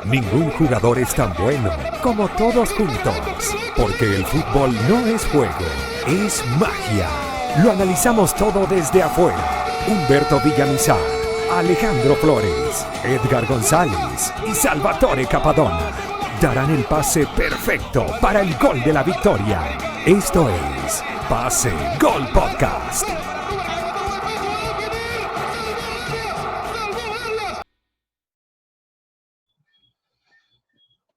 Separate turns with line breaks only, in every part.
Ningún jugador es tan bueno como todos juntos, porque el fútbol no es juego, es magia. Lo analizamos todo desde afuera. Humberto Villamizar, Alejandro Flores, Edgar González y Salvatore Capadona darán el pase perfecto para el gol de la victoria. Esto es Pase Gol Podcast.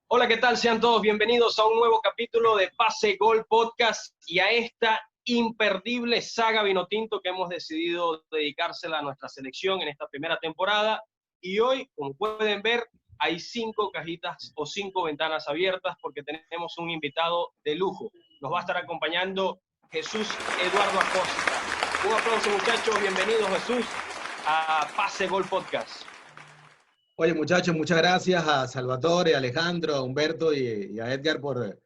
Hola, ¿qué tal? Sean todos bienvenidos a un nuevo capítulo de Pase Gol Podcast y a esta imperdible saga Vinotinto que hemos decidido dedicársela a nuestra selección en esta primera temporada. Y hoy, como pueden ver, hay 5 cajitas o 5 ventanas abiertas porque tenemos un invitado de lujo. Nos va a estar acompañando Jesús Eduardo Acosta. Un aplauso, muchachos. Bienvenidos, Jesús, a Pase Gol Podcast.
Oye, muchachos, muchas gracias a Salvatore, a Alejandro, a Humberto y a Edgar por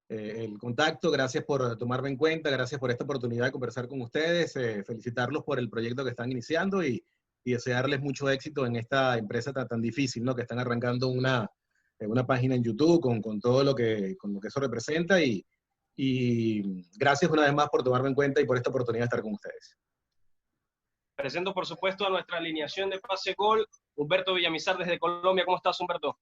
el contacto. Gracias por tomarme en cuenta, gracias por esta oportunidad de conversar con ustedes, felicitarlos por el proyecto que están iniciando y desearles mucho éxito en esta empresa tan difícil, ¿no? Que están arrancando una página en YouTube con todo lo que eso representa y gracias una vez más por tomarme en cuenta y por esta oportunidad de estar con ustedes.
Presento, por supuesto, a nuestra alineación de Pase Gol. Humberto Villamizar desde Colombia. ¿Cómo estás, Humberto?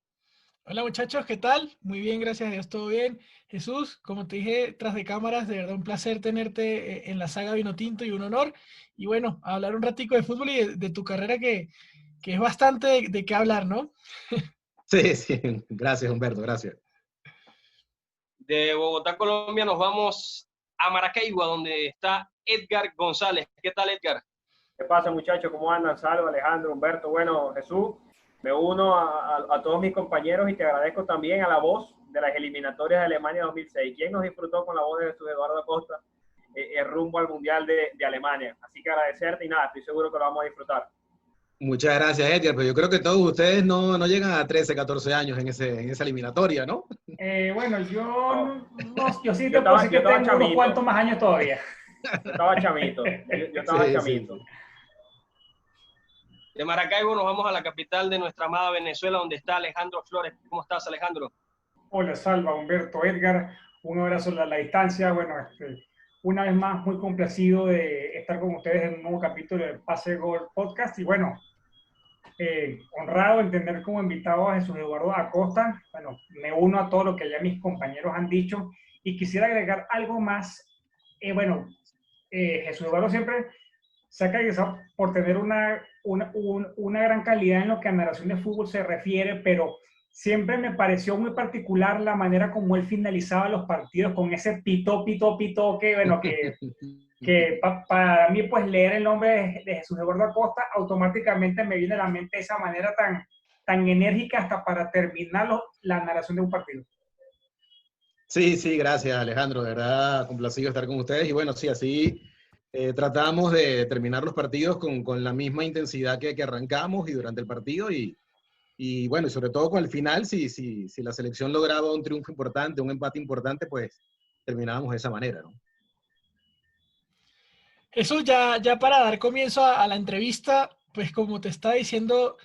Hola muchachos, ¿qué tal? Muy bien, gracias a Dios, todo bien. Jesús, como te dije tras de cámaras, de verdad un placer tenerte en la saga Vinotinto y un honor. Y bueno, hablar un ratico de fútbol y de tu carrera que es bastante de qué hablar, ¿no?
Sí, gracias Humberto, gracias.
De Bogotá, Colombia, nos vamos a Maracaibo, donde está Edgar González. ¿Qué tal, Edgar?
¿Qué pasa, muchachos? ¿Cómo andan? Salvo, Alejandro, Humberto. Bueno, Jesús, me uno a todos mis compañeros y te agradezco también a la voz de las eliminatorias de Alemania 2006. ¿Quién nos disfrutó con la voz de Jesús Eduardo Acosta rumbo al Mundial de Alemania? Así que agradecerte y nada, estoy seguro que lo vamos a disfrutar.
Muchas gracias, Edgar, pero yo creo que todos ustedes no llegan a 13, 14 años en esa eliminatoria, ¿no?
Bueno, yo sí te puedo decir que tengo unos cuantos más años todavía.
Yo estaba chamito, yo estaba chamito.
Sí.
De Maracaibo nos vamos a la capital de nuestra amada Venezuela, donde está Alejandro Flores. ¿Cómo estás, Alejandro?
Hola, Salva, Humberto, Edgar. Un abrazo a la distancia. Bueno, una vez más, muy complacido de estar con ustedes en un nuevo capítulo de Pase Gol Podcast. Y bueno, honrado en tener como invitado a Jesús Eduardo Acosta. Bueno, me uno a todo lo que ya mis compañeros han dicho y quisiera agregar algo más. Jesús Eduardo siempre se ha caracterizado por tener una gran calidad en lo que a narración de fútbol se refiere, pero siempre me pareció muy particular la manera como él finalizaba los partidos con ese pitó, que para mí, pues leer el nombre de Jesús Eduardo Acosta automáticamente me viene a la mente esa manera tan enérgica hasta para terminar la narración de un partido.
Sí, gracias Alejandro, de verdad complacido estar con ustedes y bueno, sí, así tratamos de terminar los partidos con la misma intensidad que arrancamos y durante el partido y bueno, y sobre todo con el final, si la selección lograba un triunfo importante, un empate importante, pues terminábamos de esa manera, ¿no?
Eso ya para dar comienzo a la entrevista, pues como te estaba diciendo,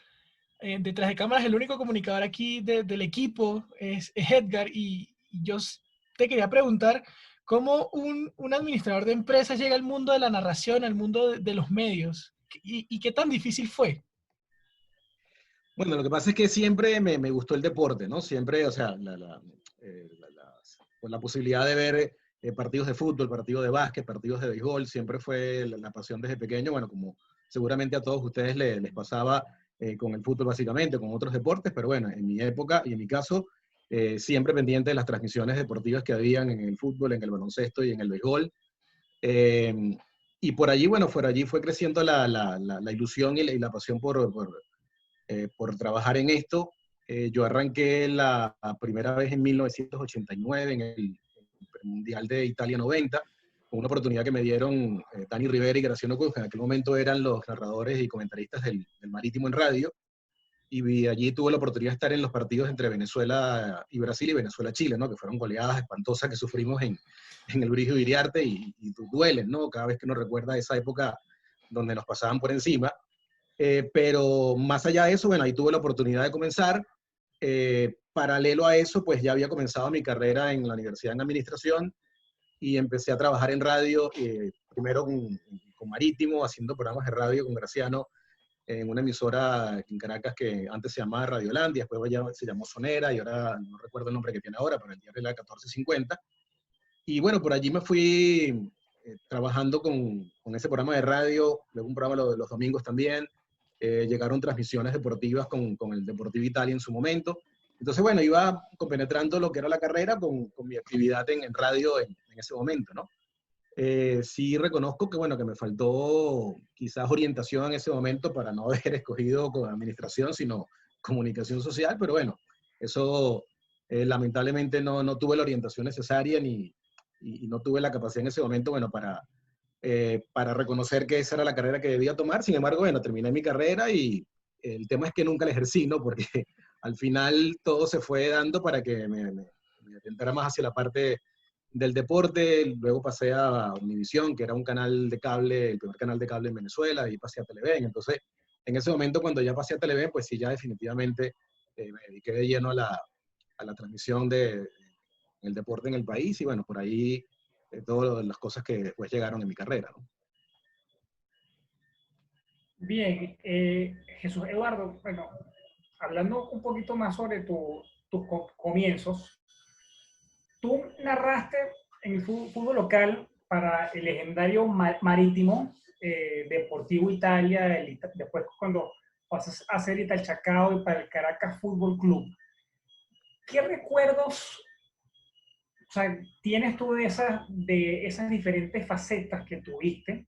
detrás de cámaras el único comunicador aquí del equipo es Edgar y yo te quería preguntar cómo un administrador de empresas llega al mundo de la narración, al mundo de los medios y qué tan difícil fue.
Bueno, lo que pasa es que siempre me gustó el deporte, ¿no? Siempre, o sea, la posibilidad de ver partidos de fútbol, partidos de básquet, partidos de béisbol, siempre fue la pasión desde pequeño, bueno, como seguramente a todos ustedes les pasaba con el fútbol básicamente, con otros deportes, pero bueno, en mi época y en mi caso, siempre pendiente de las transmisiones deportivas que habían en el fútbol, en el baloncesto y en el béisbol. Y por allí, bueno, fue creciendo la ilusión y la pasión por trabajar en esto. Yo arranqué la primera vez en 1989 en el Mundial de Italia 90, con una oportunidad que me dieron Dani Rivera y Graciano Cruz, que en aquel momento eran los narradores y comentaristas del Marítimo en radio, y allí tuve la oportunidad de estar en los partidos entre Venezuela y Brasil y Venezuela-Chile, ¿no? Que fueron goleadas espantosas que sufrimos en el Brigio Iriarte y duelen, ¿no? Cada vez que nos recuerda esa época donde nos pasaban por encima. Pero más allá de eso, bueno, ahí tuve la oportunidad de comenzar Paralelo a eso, pues ya había comenzado mi carrera en la universidad en administración y empecé a trabajar en radio, primero con Marítimo, haciendo programas de radio con Graciano en una emisora en Caracas que antes se llamaba Radiolandia, después ya se llamó Sonera y ahora no recuerdo el nombre que tiene ahora, pero el diario era 1450. Y bueno, por allí me fui trabajando con ese programa de radio, luego un programa de los domingos también. Llegaron transmisiones deportivas con el Deportivo Italia en su momento. Entonces, bueno, iba compenetrando lo que era la carrera con mi actividad en radio en ese momento, ¿no? Sí reconozco que, bueno, que me faltó quizás orientación en ese momento para no haber escogido con administración, sino comunicación social, pero bueno, eso lamentablemente no tuve la orientación necesaria y no tuve la capacidad en ese momento, bueno, para reconocer que esa era la carrera que debía tomar. Sin embargo, bueno, terminé mi carrera y el tema es que nunca la ejercí, ¿no? Porque al final todo se fue dando para que me orientara más hacia la parte del deporte. Luego pasé a Univisión, que era un canal de cable, el primer canal de cable en Venezuela, y pasé a Televen. Entonces, en ese momento, cuando ya pasé a Televen, pues sí, ya definitivamente me dediqué de lleno a la transmisión del deporte en el país, y bueno, por ahí todas las cosas que después llegaron en mi carrera, ¿no?
Bien, Jesús Eduardo, bueno, hablando un poquito más sobre tus comienzos, tú narraste en el fútbol local para el legendario Marítimo, Deportivo Italia, después cuando pasas a hacer Italchacao y para el Caracas Fútbol Club. ¿Qué recuerdos, o sea, tienes tú de esas diferentes facetas que tuviste?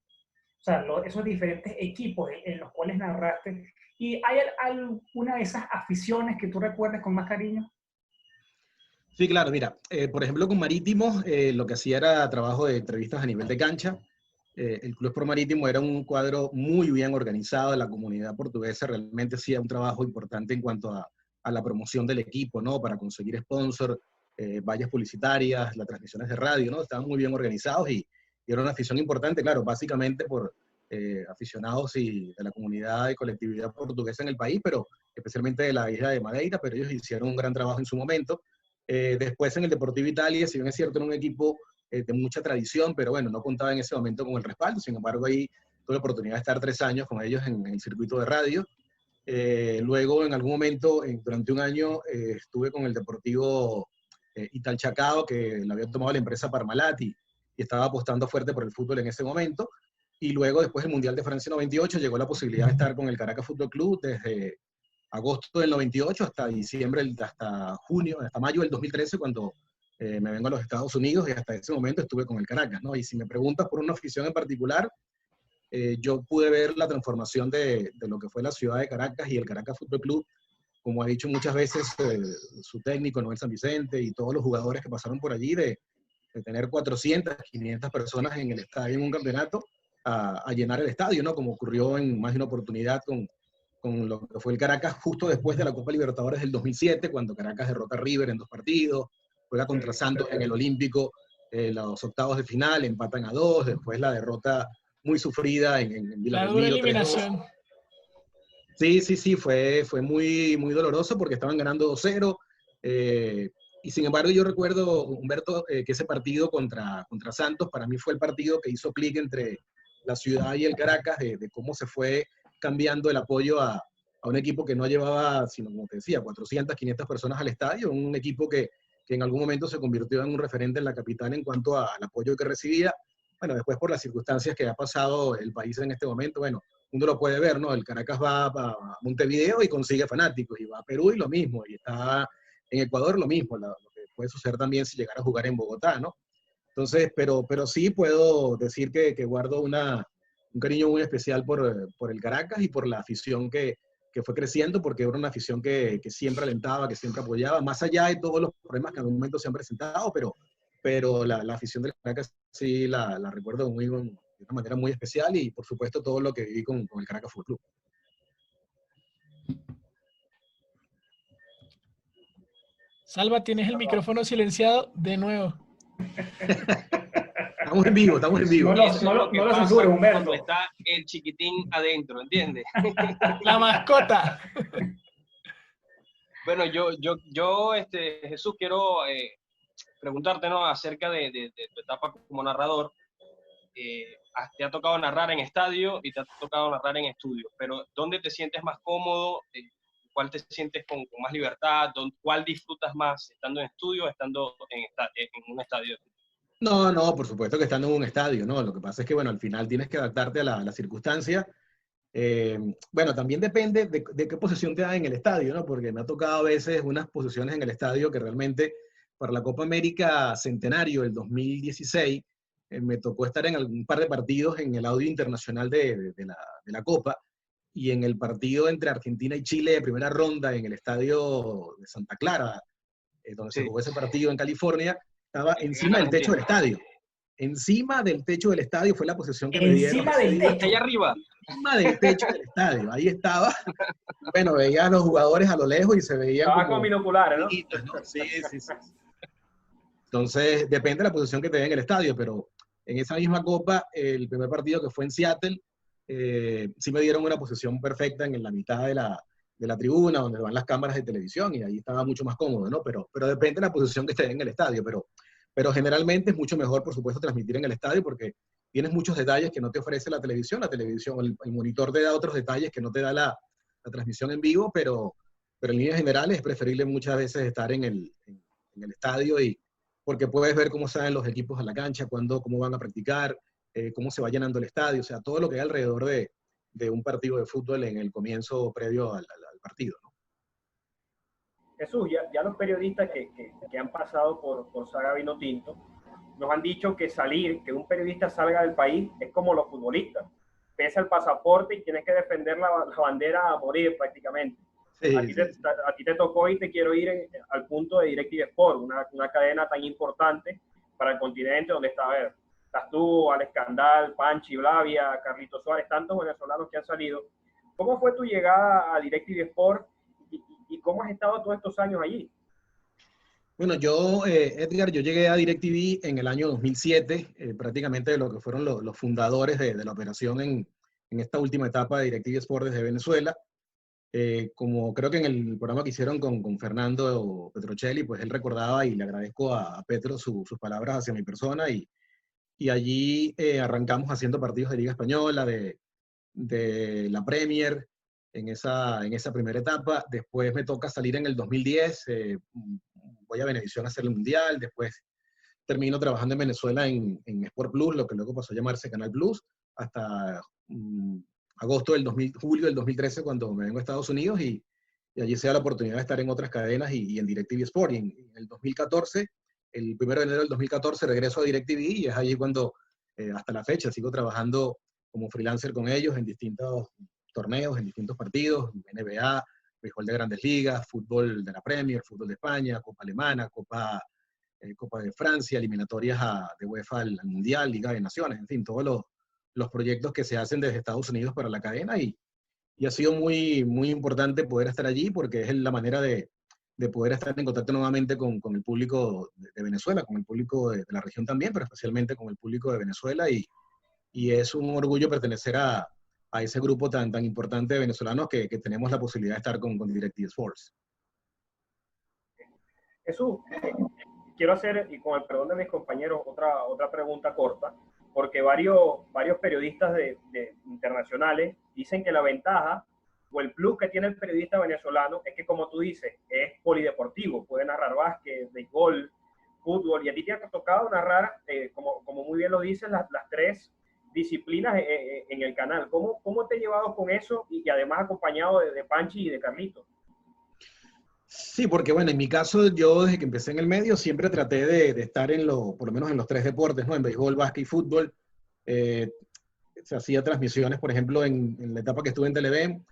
O sea, esos diferentes equipos en los cuales narraste. ¿Y hay alguna de esas aficiones que tú recuerdes con más cariño?
Sí, claro, mira, por ejemplo, con Marítimo, lo que hacía era trabajo de entrevistas a nivel de cancha. El Club Sport Marítimo era un cuadro muy bien organizado. La comunidad portuguesa realmente hacía un trabajo importante en cuanto a la promoción del equipo, ¿no? Para conseguir sponsor, vallas publicitarias, las transmisiones de radio, ¿no? Estaban muy bien organizados y era una afición importante, claro, básicamente por aficionados y de la comunidad y colectividad portuguesa en el país, pero especialmente de la isla de Madeira, pero ellos hicieron un gran trabajo en su momento. Después en el Deportivo Italia, si bien es cierto, era un equipo de mucha tradición, pero bueno, no contaba en ese momento con el respaldo. Sin embargo, ahí tuve la oportunidad de estar 3 años con ellos en el circuito de radio. Luego, en algún momento, durante un año, estuve con el Deportivo Italchacao, que lo había tomado la empresa Parmalat y estaba apostando fuerte por el fútbol en ese momento. Y luego, después del Mundial de Francia 98, llegó la posibilidad de estar con el Caracas Fútbol Club desde agosto del 98 hasta diciembre, hasta junio, hasta mayo del 2013, cuando me vengo a los Estados Unidos, y hasta ese momento estuve con el Caracas, ¿no? Y si me preguntas por una afición en particular, yo pude ver la transformación de lo que fue la ciudad de Caracas y el Caracas Fútbol Club, como ha dicho muchas veces su técnico, Noel San Vicente, y todos los jugadores que pasaron por allí, de tener 400, 500 personas en el estadio en un campeonato, a llenar el estadio, ¿no? Como ocurrió en más de una oportunidad con lo que fue el Caracas justo después de la Copa Libertadores del 2007, cuando Caracas derrota a River en 2 partidos, juega contra Santos en el Olímpico, los octavos de final, empatan a 2, después la derrota muy sufrida en Vila
La dura
Belmiro,
eliminación.
3-2. Sí, fue muy, muy doloroso porque estaban ganando 2-0, y sin embargo yo recuerdo, Humberto, que ese partido contra Santos para mí fue el partido que hizo clic entre la ciudad y el Caracas, de cómo se fue cambiando el apoyo a un equipo que no llevaba, sino como te decía, 400, 500 personas al estadio, un equipo que en algún momento se convirtió en un referente en la capital en cuanto al apoyo que recibía. Bueno, después por las circunstancias que ha pasado el país en este momento, bueno, uno lo puede ver, ¿no? El Caracas va a Montevideo y consigue fanáticos, y va a Perú y lo mismo, y está en Ecuador lo mismo, lo que puede suceder también si llegara a jugar en Bogotá, ¿no? Entonces, pero sí puedo decir que guardo un cariño muy especial por el Caracas y por la afición que fue creciendo, porque era una afición que siempre alentaba, que siempre apoyaba, más allá de todos los problemas que en algún momento se han presentado, pero la afición del Caracas sí la recuerdo de una manera muy especial, y por supuesto todo lo que viví con el Caracas Fútbol Club.
Salva, tienes el micrófono silenciado de nuevo.
Estamos en vivo.
No lo
pasa
censures, Humberto.
cuando está el chiquitín adentro, ¿entiendes?
La mascota.
Bueno, Jesús, quiero preguntarte, ¿no?, acerca de tu etapa como narrador. Te ha tocado narrar en estadio y te ha tocado narrar en estudio, pero ¿dónde te sientes más cómodo? ¿Cuál te sientes con más libertad? ¿Cuál disfrutas más, estando en estudio o estando en un estadio?
No, no, por supuesto que estando en un estadio, ¿no? Lo que pasa es que, bueno, al final tienes que adaptarte a la circunstancia. Bueno, también depende de qué posición te dan en el estadio, ¿no? Porque me ha tocado a veces unas posiciones en el estadio que realmente para la Copa América Centenario del 2016 me tocó estar en un par de partidos en el audio internacional de la Copa y en el partido entre Argentina y Chile de primera ronda en el estadio de Santa Clara, donde se jugó ese partido en California, estaba encima del techo del estadio. Encima del techo del estadio fue la posición que me dieron.
Encima del techo.
Allá arriba.
Encima del techo del estadio. Ahí estaba. Bueno, veía a los jugadores a lo lejos y se veían.
Estaba con binoculares, ¿no?
¿no? Sí. Entonces, depende de la posición que te den en el estadio, pero en esa misma copa, el primer partido que fue en Seattle, sí me dieron una posición perfecta en la mitad de la tribuna, donde van las cámaras de televisión, y ahí estaba mucho más cómodo, ¿no? Pero depende de la posición que te den en el estadio, pero generalmente es mucho mejor, por supuesto, transmitir en el estadio porque tienes muchos detalles que no te ofrece la televisión. La televisión, el monitor te da otros detalles que no te da la transmisión en vivo, pero en líneas generales es preferible muchas veces estar en el estadio porque puedes ver cómo salen los equipos a la cancha, cómo van a practicar, cómo se va llenando el estadio, o sea, todo lo que hay alrededor de un partido de fútbol en el comienzo previo al partido, ¿no?
Jesús, ya los periodistas que han pasado por Saga Vinotinto nos han dicho que un periodista salga del país es como los futbolistas. Pesa el pasaporte y tienes que defender la bandera a morir prácticamente.
Sí,
a ti te tocó y te quiero ir al punto de DirecTV Sport, una cadena tan importante para el continente donde estás tú, Alex Candal, Panchi, Blavia, Carlitos Suárez, tantos venezolanos que han salido. ¿Cómo fue tu llegada a DirecTV Sport y cómo has estado todos estos años allí?
Bueno, Edgar, yo llegué a DirecTV en el año 2007, prácticamente de lo que fueron los fundadores de la operación en esta última etapa de DirecTV Sport desde Venezuela. Como creo que en el programa que hicieron con Fernando Petrocelli, pues él recordaba y le agradezco a Petro sus palabras hacia mi persona y allí arrancamos haciendo partidos de Liga Española, de la Premier, en esa primera etapa. Después me toca salir en el 2010, voy a Venevisión a hacer el Mundial, después termino trabajando en Venezuela en Sport Plus, lo que luego pasó a llamarse Canal Plus, hasta julio del 2013, cuando me vengo a Estados Unidos y allí se da la oportunidad de estar en otras cadenas y en DirecTV Sport. Y en el 2014, el 1 de enero del 2014, regreso a DirecTV y es allí cuando, hasta la fecha, sigo trabajando como freelancer con ellos en distintos torneos, en distintos partidos, NBA, béisbol de Grandes Ligas, fútbol de la Premier, fútbol de España, Copa Alemana, Copa de Francia, eliminatorias de UEFA al Mundial, Liga de Naciones, en fin, todos los proyectos que se hacen desde Estados Unidos para la cadena y ha sido muy, muy importante poder estar allí porque es la manera de poder estar en contacto nuevamente con el público de Venezuela, con el público de la región también, pero especialmente con el público de Venezuela y es un orgullo pertenecer a ese grupo tan importante de venezolanos que tenemos la posibilidad de estar con DirecTV Sports.
Jesús, quiero hacer, y con el perdón de mis compañeros, otra pregunta corta, porque varios periodistas internacionales dicen que la ventaja o el plus que tiene el periodista venezolano es que, como tú dices, es polideportivo, puede narrar básquet, béisbol, fútbol, y a ti te ha tocado narrar, como muy bien lo dices, las tres disciplinas en el canal. ¿Cómo te has llevado con eso y además acompañado de Panchi y de Carlito?
Sí, porque bueno, en mi caso, yo desde que empecé en el medio siempre traté de estar por lo menos en los tres deportes, ¿no? En béisbol, básquet y fútbol. Se hacía transmisiones, por ejemplo, en la etapa que estuve en Televen,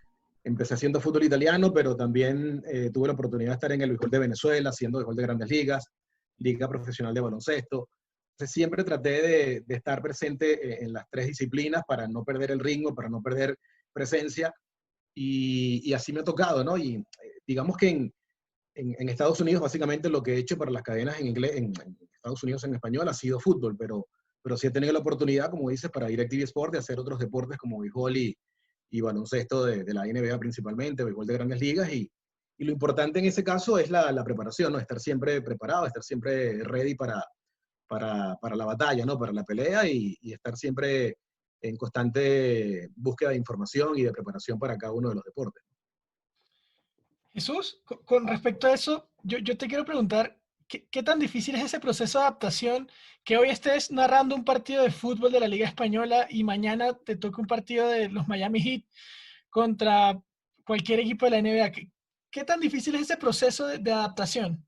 empecé haciendo fútbol italiano, pero también tuve la oportunidad de estar en el béisbol de Venezuela, haciendo béisbol de Grandes Ligas, Liga Profesional de Baloncesto. Entonces siempre traté de estar presente en las tres disciplinas para no perder el ritmo, para no perder presencia, y así me ha tocado, ¿no? Y digamos que en Estados Unidos, básicamente, lo que he hecho para las cadenas en inglés, en Estados Unidos en español, ha sido fútbol, pero sí he tenido la oportunidad, como dices, para DirecTV Sport, de hacer otros deportes como béisbol y baloncesto de la NBA principalmente, béisbol de Grandes Ligas, Y lo importante en ese caso es la preparación, ¿no? Estar siempre preparado, estar siempre ready para la batalla, ¿no? Para la pelea y estar siempre en constante búsqueda de información y de preparación para cada uno de los deportes.
Jesús, con respecto a eso, yo te quiero preguntar, ¿qué tan difícil es ese proceso de adaptación que hoy estés narrando un partido de fútbol de la Liga Española y mañana te toque un partido de los Miami Heat contra cualquier equipo de la NBA? ¿Qué tan difícil es ese proceso de adaptación?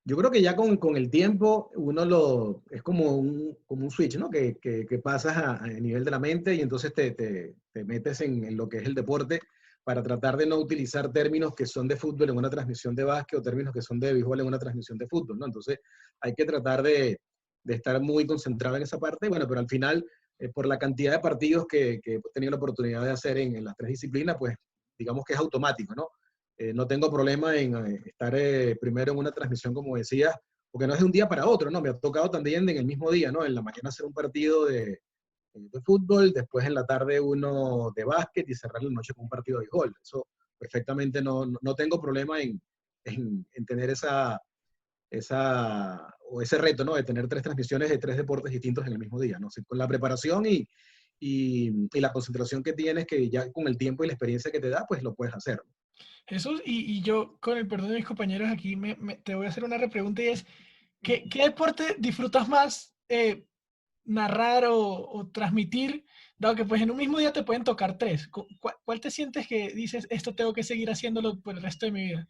Yo creo que ya con el tiempo es como un switch, ¿no? Que pasas a nivel de la mente y entonces te metes en lo que es el deporte para tratar de no utilizar términos que son de fútbol en una transmisión de básquet o términos que son de béisbol en una transmisión de fútbol, ¿no? Entonces hay que tratar de estar muy concentrado en esa parte, bueno, pero al final, por la cantidad de partidos que he tenido la oportunidad de hacer en las tres disciplinas, pues digamos que es automático, ¿no? No tengo problema en estar primero en una transmisión, como decía, porque no es de un día para otro, ¿no? Me ha tocado también en el mismo día, ¿no? En la mañana hacer un partido de fútbol, después en la tarde uno de básquet y cerrar la noche con un partido de béisbol. Eso perfectamente no tengo problema en tener ese reto, ¿no? De tener tres transmisiones de tres deportes distintos en el mismo día, ¿no? Con la preparación y la concentración que tienes, que ya con el tiempo y la experiencia que te da, pues lo puedes hacer.
Jesús, y yo, con el perdón de mis compañeros aquí, te voy a hacer una repregunta y es, ¿qué deporte disfrutas más narrar o transmitir, dado que pues en un mismo día te pueden tocar tres? ¿Cuál te sientes que dices, esto tengo que seguir haciéndolo por el resto de mi vida?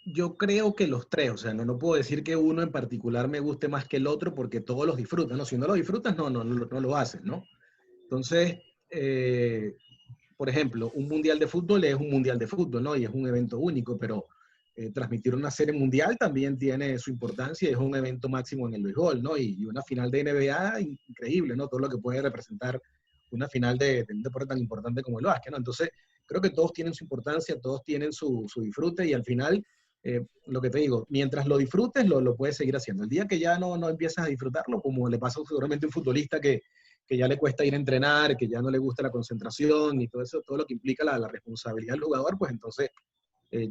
Yo creo que los tres, o sea, no puedo decir que uno en particular me guste más que el otro porque todos los disfrutan, ¿no? Si no lo disfrutas, no lo haces, ¿no? Entonces, por ejemplo, un mundial de fútbol es un mundial de fútbol, ¿no? Y es un evento único, pero transmitir una serie mundial también tiene su importancia y es un evento máximo en el béisbol, ¿no? Y una final de NBA, increíble, ¿no? Todo lo que puede representar una final de un deporte tan importante como el básquet, ¿no? Entonces, creo que todos tienen su importancia, todos tienen su disfrute y al final, lo que te digo, mientras lo disfrutes, lo puedes seguir haciendo. El día que ya no empiezas a disfrutarlo, como le pasa seguramente a un futbolista que ya le cuesta ir a entrenar, que ya no le gusta la concentración y todo eso, todo lo que implica la responsabilidad del jugador, pues entonces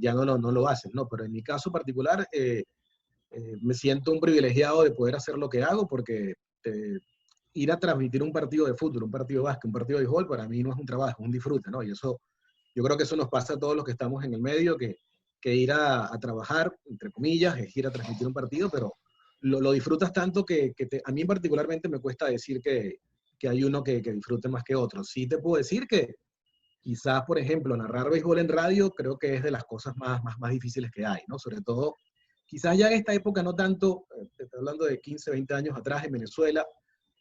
ya no lo hacen, ¿no? Pero en mi caso particular, me siento un privilegiado de poder hacer lo que hago porque ir a transmitir un partido de fútbol, un partido de básquet, un partido de béisbol, para mí no es un trabajo, es un disfrute, ¿no? Y eso, yo creo que eso nos pasa a todos los que estamos en el medio, que ir a trabajar, entre comillas, es ir a transmitir un partido, pero lo disfrutas tanto que a mí particularmente me cuesta decir que hay uno que disfrute más que otro. Sí te puedo decir que quizás, por ejemplo, narrar béisbol en radio creo que es de las cosas más difíciles que hay, ¿no? Sobre todo, quizás ya en esta época no tanto, te estoy hablando de 15, 20 años atrás en Venezuela,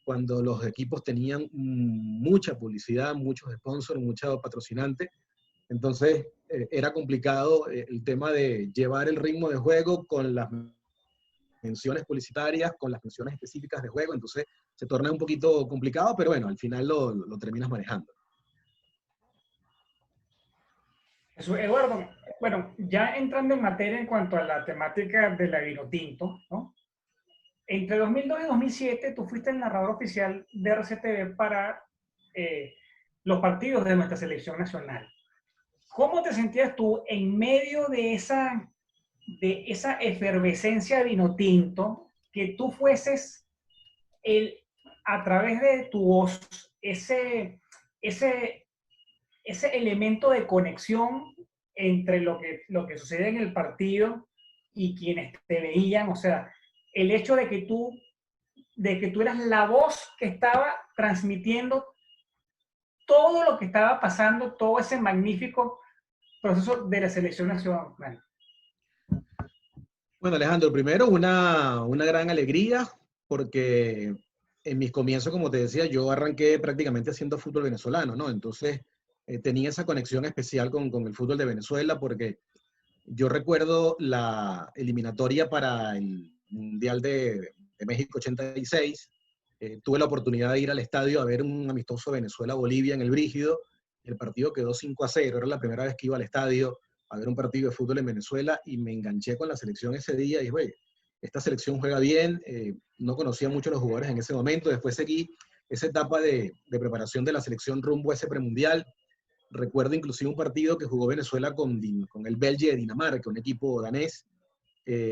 cuando los equipos tenían mucha publicidad, muchos sponsors, muchos patrocinantes. Entonces, era complicado el tema de llevar el ritmo de juego con las menciones publicitarias, con las menciones específicas de juego. Entonces, se torna un poquito complicado, pero bueno, al final lo terminas manejando.
Eduardo, bueno, ya entrando en materia en cuanto a la temática de la Vinotinto, ¿no? Entre 2002 y 2007 tú fuiste el narrador oficial de RCTV para los partidos de nuestra selección nacional. ¿Cómo te sentías tú en medio de esa efervescencia de Vinotinto, que tú fueses a través de tu voz ese elemento de conexión entre lo que sucede en el partido y quienes te veían? O sea, el hecho de que tú eras la voz que estaba transmitiendo todo lo que estaba pasando, todo ese magnífico proceso de la selección nacional.
Bueno, Alejandro, primero una gran alegría porque en mis comienzos, como te decía, yo arranqué prácticamente haciendo fútbol venezolano, ¿no? Entonces tenía esa conexión especial con el fútbol de Venezuela porque yo recuerdo la eliminatoria para el Mundial de México 86. Tuve la oportunidad de ir al estadio a ver un amistoso Venezuela-Bolivia en el Brígido. El partido quedó 5-0. Era la primera vez que iba al estadio a ver un partido de fútbol en Venezuela y me enganché con la selección ese día y dije, oye, esta selección juega bien. No conocía mucho a los jugadores en ese momento. Después seguí esa etapa de preparación de la selección rumbo a ese premundial. Recuerdo inclusive un partido que jugó Venezuela con el Belge de Dinamarca, un equipo danés.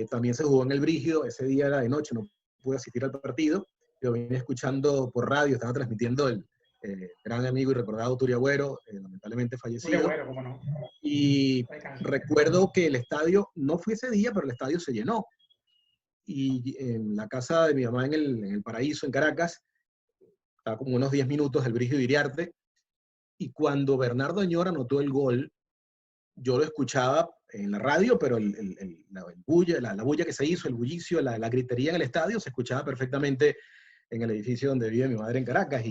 También se jugó en el Brígido, ese día era de noche, no pude asistir al partido. Yo venía escuchando por radio, estaba transmitiendo el gran amigo y recordado Turi Agüero, lamentablemente fallecido.
Turi Agüero, cómo no.
Y recuerdo que el estadio, no fue ese día, pero el estadio se llenó. Y en la casa de mi mamá en el Paraíso, en Caracas, estaba como unos 10 minutos del Brígido de Iriarte, y cuando Bernardo Añora anotó el gol, yo lo escuchaba en la radio, pero la bulla que se hizo, el bullicio, la gritería en el estadio, se escuchaba perfectamente en el edificio donde vive mi madre en Caracas,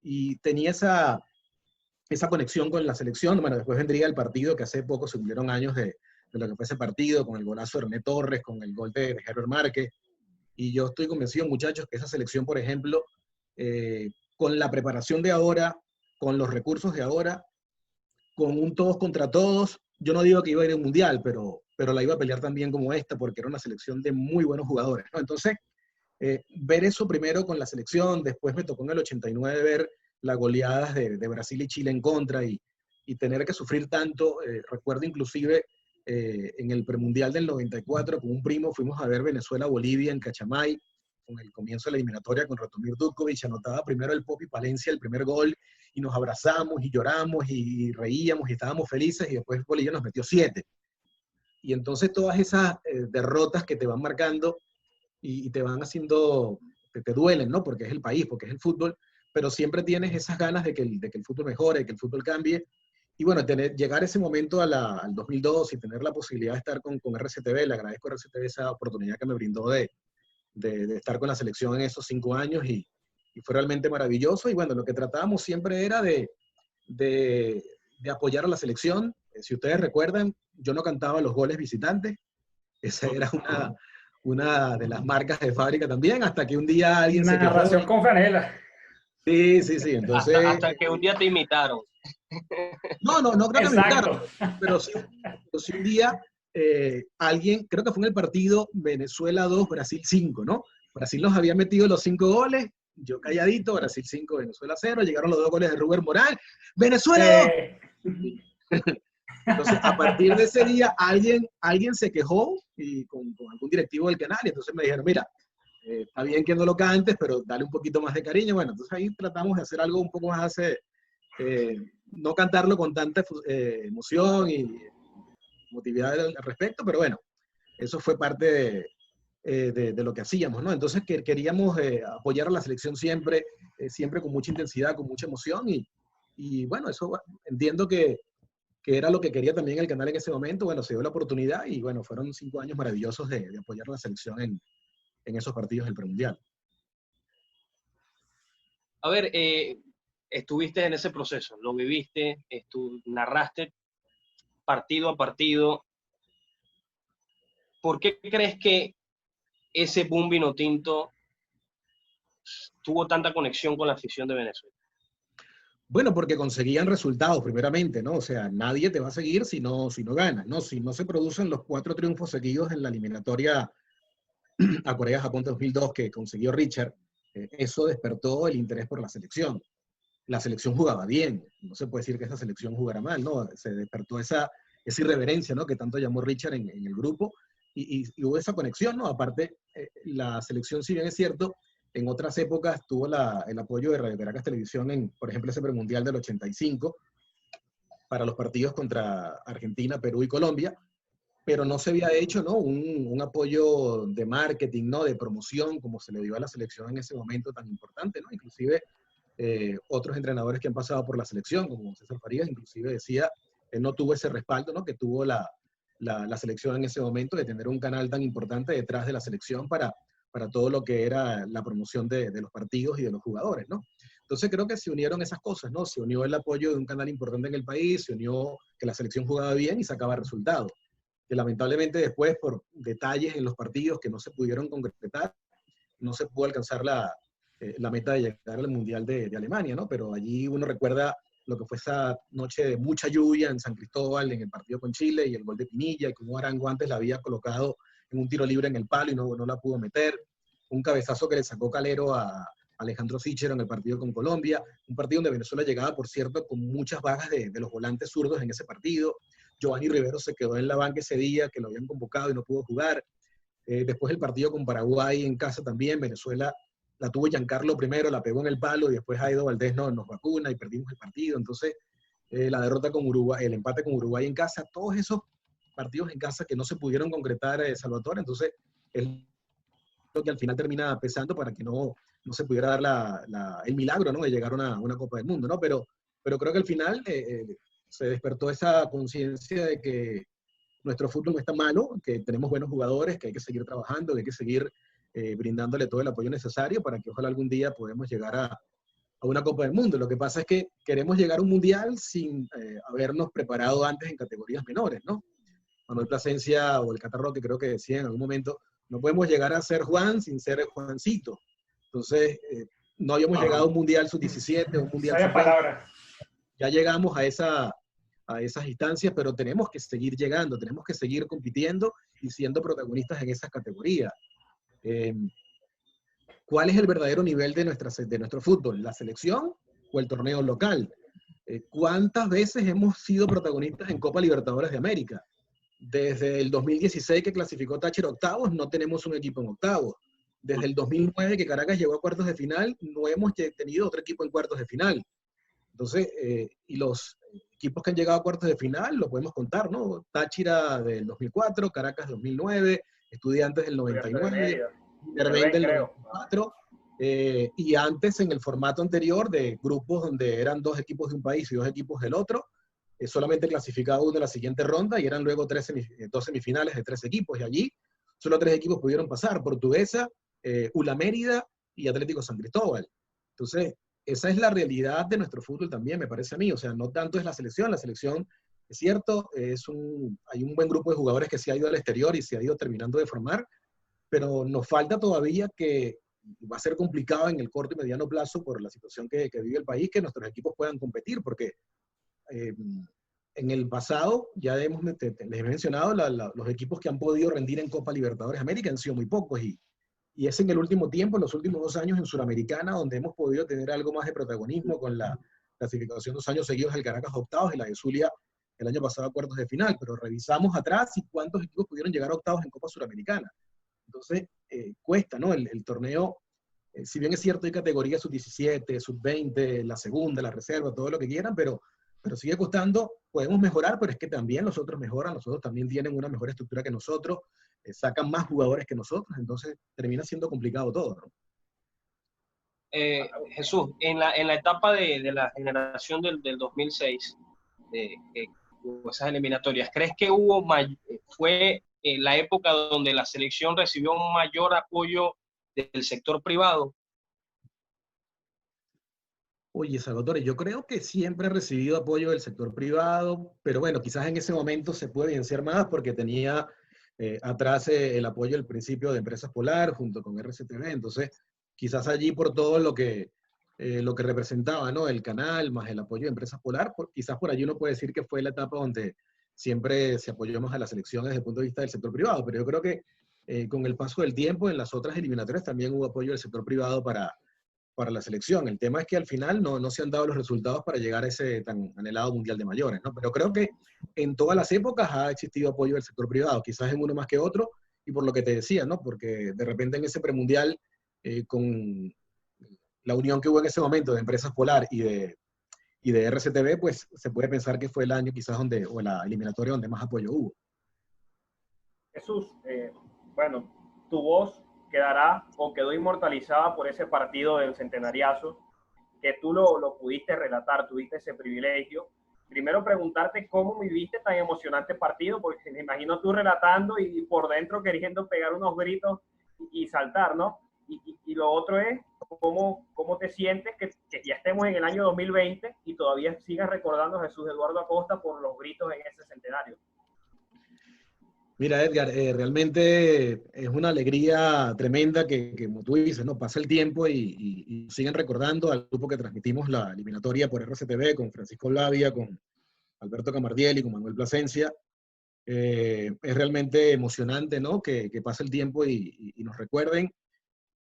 y tenía esa conexión con la selección. Bueno, después vendría el partido que hace poco se cumplieron años de lo que fue ese partido, con el golazo de René Torres, con el gol de Herbert Márquez, y yo estoy convencido, muchachos, que esa selección, por ejemplo, con la preparación de ahora, con los recursos de ahora, con un todos contra todos, yo no digo que iba a ir a un mundial, pero la iba a pelear también como esta, porque era una selección de muy buenos jugadores, ¿no? Entonces, ver eso primero con la selección, después me tocó en el 89 ver las goleadas de Brasil y Chile en contra, y tener que sufrir tanto. Recuerdo inclusive en el premundial del 94, con un primo fuimos a ver Venezuela-Bolivia en Cachamay, con el comienzo de la eliminatoria con Ratomir Dutkovic, anotaba primero el Popi Palencia el primer gol, y nos abrazamos y lloramos y reíamos y estábamos felices, y después Bolivia nos metió 7. Y entonces todas esas derrotas que te van marcando y te van haciendo, te duelen, ¿no? Porque es el país, porque es el fútbol, pero siempre tienes esas ganas de que el fútbol mejore, de que el fútbol cambie. Y bueno, llegar ese momento al 2002 y tener la posibilidad de estar con RCTV, le agradezco a RCTV esa oportunidad que me brindó de estar con la selección en esos 5 años, y fue realmente maravilloso. Y bueno, lo que tratábamos siempre era de apoyar a la selección. Si ustedes recuerdan, yo no cantaba los goles visitantes, esa era una de las marcas de fábrica también, hasta que un día alguien se quejó.
Narración con franela.
Sí, entonces...
Hasta que un día te imitaron.
No creo que me imitaron, pero sí un día alguien, creo que fue en el partido Venezuela 2, Brasil 5, ¿no? Brasil nos había metido los 5 goles, yo calladito, Brasil 5, Venezuela 0, llegaron los 2 goles de Rubén Morán, ¡Venezuela 2! Entonces, a partir de ese día, alguien se quejó y con algún directivo del canal, y entonces me dijeron, mira, está bien que no lo cantes, pero dale un poquito más de cariño. Bueno, entonces ahí tratamos de hacer algo un poco más, no cantarlo con tanta emoción y emotividad al respecto, pero bueno, eso fue parte de lo que hacíamos, ¿no? Entonces queríamos apoyar a la selección siempre, siempre con mucha intensidad, con mucha emoción, y bueno, eso entiendo que era lo que quería también el canal en ese momento. Bueno, se dio la oportunidad, y bueno, fueron 5 años maravillosos de apoyar a la selección en esos partidos del premundial.
A ver, estuviste en ese proceso, lo viviste, narraste partido a partido. ¿Por qué crees que ese boom vinotinto tuvo tanta conexión con la afición de Venezuela?
Bueno, porque conseguían resultados primeramente, ¿no? O sea, nadie te va a seguir si no ganas, ¿no? Si no se producen los 4 triunfos seguidos en la eliminatoria a Corea-Japón 2002 que consiguió Richard, eso despertó el interés por la selección. La selección jugaba bien, no se puede decir que esa selección jugara mal, ¿no? Se despertó esa irreverencia, ¿no? Que tanto llamó Richard en el grupo, y hubo esa conexión, ¿no? Aparte, la selección, si bien es cierto, en otras épocas tuvo el apoyo de Radio Caracas Televisión por ejemplo, ese premundial del 85, para los partidos contra Argentina, Perú y Colombia, pero no se había hecho, ¿no? un apoyo de marketing, ¿no? De promoción, como se le dio a la selección en ese momento tan importante, ¿no? Inclusive otros entrenadores que han pasado por la selección, como César Farías, inclusive decía, no tuvo ese respaldo, ¿no? Que tuvo la selección en ese momento, de tener un canal tan importante detrás de la selección para todo lo que era la promoción de los partidos y de los jugadores, ¿no? Entonces creo que se unieron esas cosas, ¿no? Se unió el apoyo de un canal importante en el país, se unió que la selección jugaba bien y sacaba resultados. Que lamentablemente después, por detalles en los partidos que no se pudieron concretar, no se pudo alcanzar la meta de llegar al Mundial de Alemania, ¿no? Pero allí uno recuerda lo que fue esa noche de mucha lluvia en San Cristóbal, en el partido con Chile, y el gol de Pinilla, y como Arango antes la había colocado en un tiro libre en el palo y no la pudo meter. Un cabezazo que le sacó Calero a Alejandro Sichero en el partido con Colombia, un partido donde Venezuela llegaba, por cierto, con muchas bajas de los volantes zurdos en ese partido. Giovanni Rivero se quedó en la banca ese día, que lo habían convocado y no pudo jugar. Después el partido con Paraguay en casa también, Venezuela la tuvo Giancarlo primero, la pegó en el palo y después Aido Valdés nos vacuna y perdimos el partido. Entonces, la derrota con Uruguay, el empate con Uruguay en casa, todos esos partidos en casa que no se pudieron concretar, Salvatore, entonces es lo que al final termina pesando para que no se pudiera dar el milagro, ¿no?, de llegar a una Copa del Mundo, ¿no? Pero creo que al final se despertó esa conciencia de que nuestro fútbol no está malo, que tenemos buenos jugadores, que hay que seguir trabajando, que hay que seguir brindándole todo el apoyo necesario para que ojalá algún día podamos llegar a una Copa del Mundo. Lo que pasa es que queremos llegar a un Mundial sin habernos preparado antes en categorías menores, ¿no? Manuel Plasencia o el Catarro, que creo que decía en algún momento, no podemos llegar a ser Juan sin ser Juancito. Entonces, no habíamos llegado a un Mundial Sub-17, un Mundial
Sub-20.
Ya llegamos a esas instancias, pero tenemos que seguir llegando, tenemos que seguir compitiendo y siendo protagonistas en esas categorías. ¿Cuál es el verdadero nivel de nuestro fútbol? ¿La selección o el torneo local? ¿Cuántas veces hemos sido protagonistas en Copa Libertadores de América? Desde el 2016 que clasificó Táchira octavos, no tenemos un equipo en octavos. Desde el 2009 que Caracas llegó a cuartos de final, no hemos tenido otro equipo en cuartos de final. Entonces, y los equipos que han llegado a cuartos de final, lo podemos contar, ¿no? Táchira del 2004, Caracas del 2009, Estudiantes del 99, Interven del 94, y antes en el formato anterior de grupos donde eran 2 equipos de un país y 2 equipos del otro, solamente clasificaba uno de la siguiente ronda y eran luego 2 semifinales de 3 equipos, y allí solo 3 equipos pudieron pasar: Portuguesa, Ula Mérida y Atlético San Cristóbal. Entonces, esa es la realidad de nuestro fútbol también, me parece a mí. O sea, no tanto es la selección es cierto, hay un buen grupo de jugadores que se ha ido al exterior y se ha ido terminando de formar, pero nos falta todavía, que va a ser complicado en el corto y mediano plazo por la situación que vive el país, que nuestros equipos puedan competir, porque en el pasado, ya les he mencionado, los equipos que han podido rendir en Copa Libertadores de América han sido muy pocos, y es en el último tiempo, en los últimos 2 años en Suramericana, donde hemos podido tener algo más de protagonismo con la clasificación 2 años seguidos del Caracas a octavos y la de Zulia el año pasado a cuartos de final. Pero revisamos atrás y cuántos equipos pudieron llegar a octavos en Copa Suramericana. Entonces, cuesta, ¿no? El torneo, si bien es cierto, hay categorías sub-17, sub-20, la segunda, la reserva, todo lo que quieran, pero sigue costando. Podemos mejorar, pero es que también los otros mejoran, los otros también tienen una mejor estructura que nosotros, sacan más jugadores que nosotros, entonces termina siendo complicado todo, ¿no?
Jesús, en la etapa de la generación del 2006, esas eliminatorias, ¿crees que fue la época donde la selección recibió un mayor apoyo del sector privado?
Oye, Salvatore, yo creo que siempre he recibido apoyo del sector privado, pero bueno, quizás en ese momento se puede evidenciar más porque tenía atrás el apoyo del principio de Empresas Polar junto con RCTV, entonces quizás allí por todo lo que representaba, ¿no? El canal más el apoyo de Empresas Polar, quizás por allí uno puede decir que fue la etapa donde siempre se apoyó más a las elecciones desde el punto de vista del sector privado, pero yo creo que con el paso del tiempo en las otras eliminatorias también hubo apoyo del sector privado para la selección. El tema es que al final no se han dado los resultados para llegar a ese tan anhelado Mundial de Mayores, ¿no? Pero creo que en todas las épocas ha existido apoyo del sector privado, quizás en uno más que otro, y por lo que te decía, ¿no? Porque de repente en ese premundial, con la unión que hubo en ese momento de Empresas Polar y de RCTV, pues se puede pensar que fue el año quizás o la eliminatoria donde más apoyo hubo.
Jesús, bueno, tu voz quedará o quedó inmortalizada por ese partido del centenariazo, que tú lo pudiste relatar, tuviste ese privilegio. Primero preguntarte cómo viviste tan emocionante partido, porque me imagino tú relatando y por dentro queriendo pegar unos gritos y saltar, ¿no? Y lo otro es cómo te sientes que ya estemos en el año 2020 y todavía sigas recordando a Jesús Eduardo Acosta por los gritos en ese centenario.
Mira, Edgar, realmente es una alegría tremenda que, como tú dices, ¿no? Pasa el tiempo y siguen recordando al grupo que transmitimos la eliminatoria por RCTV, con Francisco Lavia, con Alberto Camardiel y con Manuel Plasencia. Es realmente emocionante, ¿no? Que pase el tiempo y nos recuerden.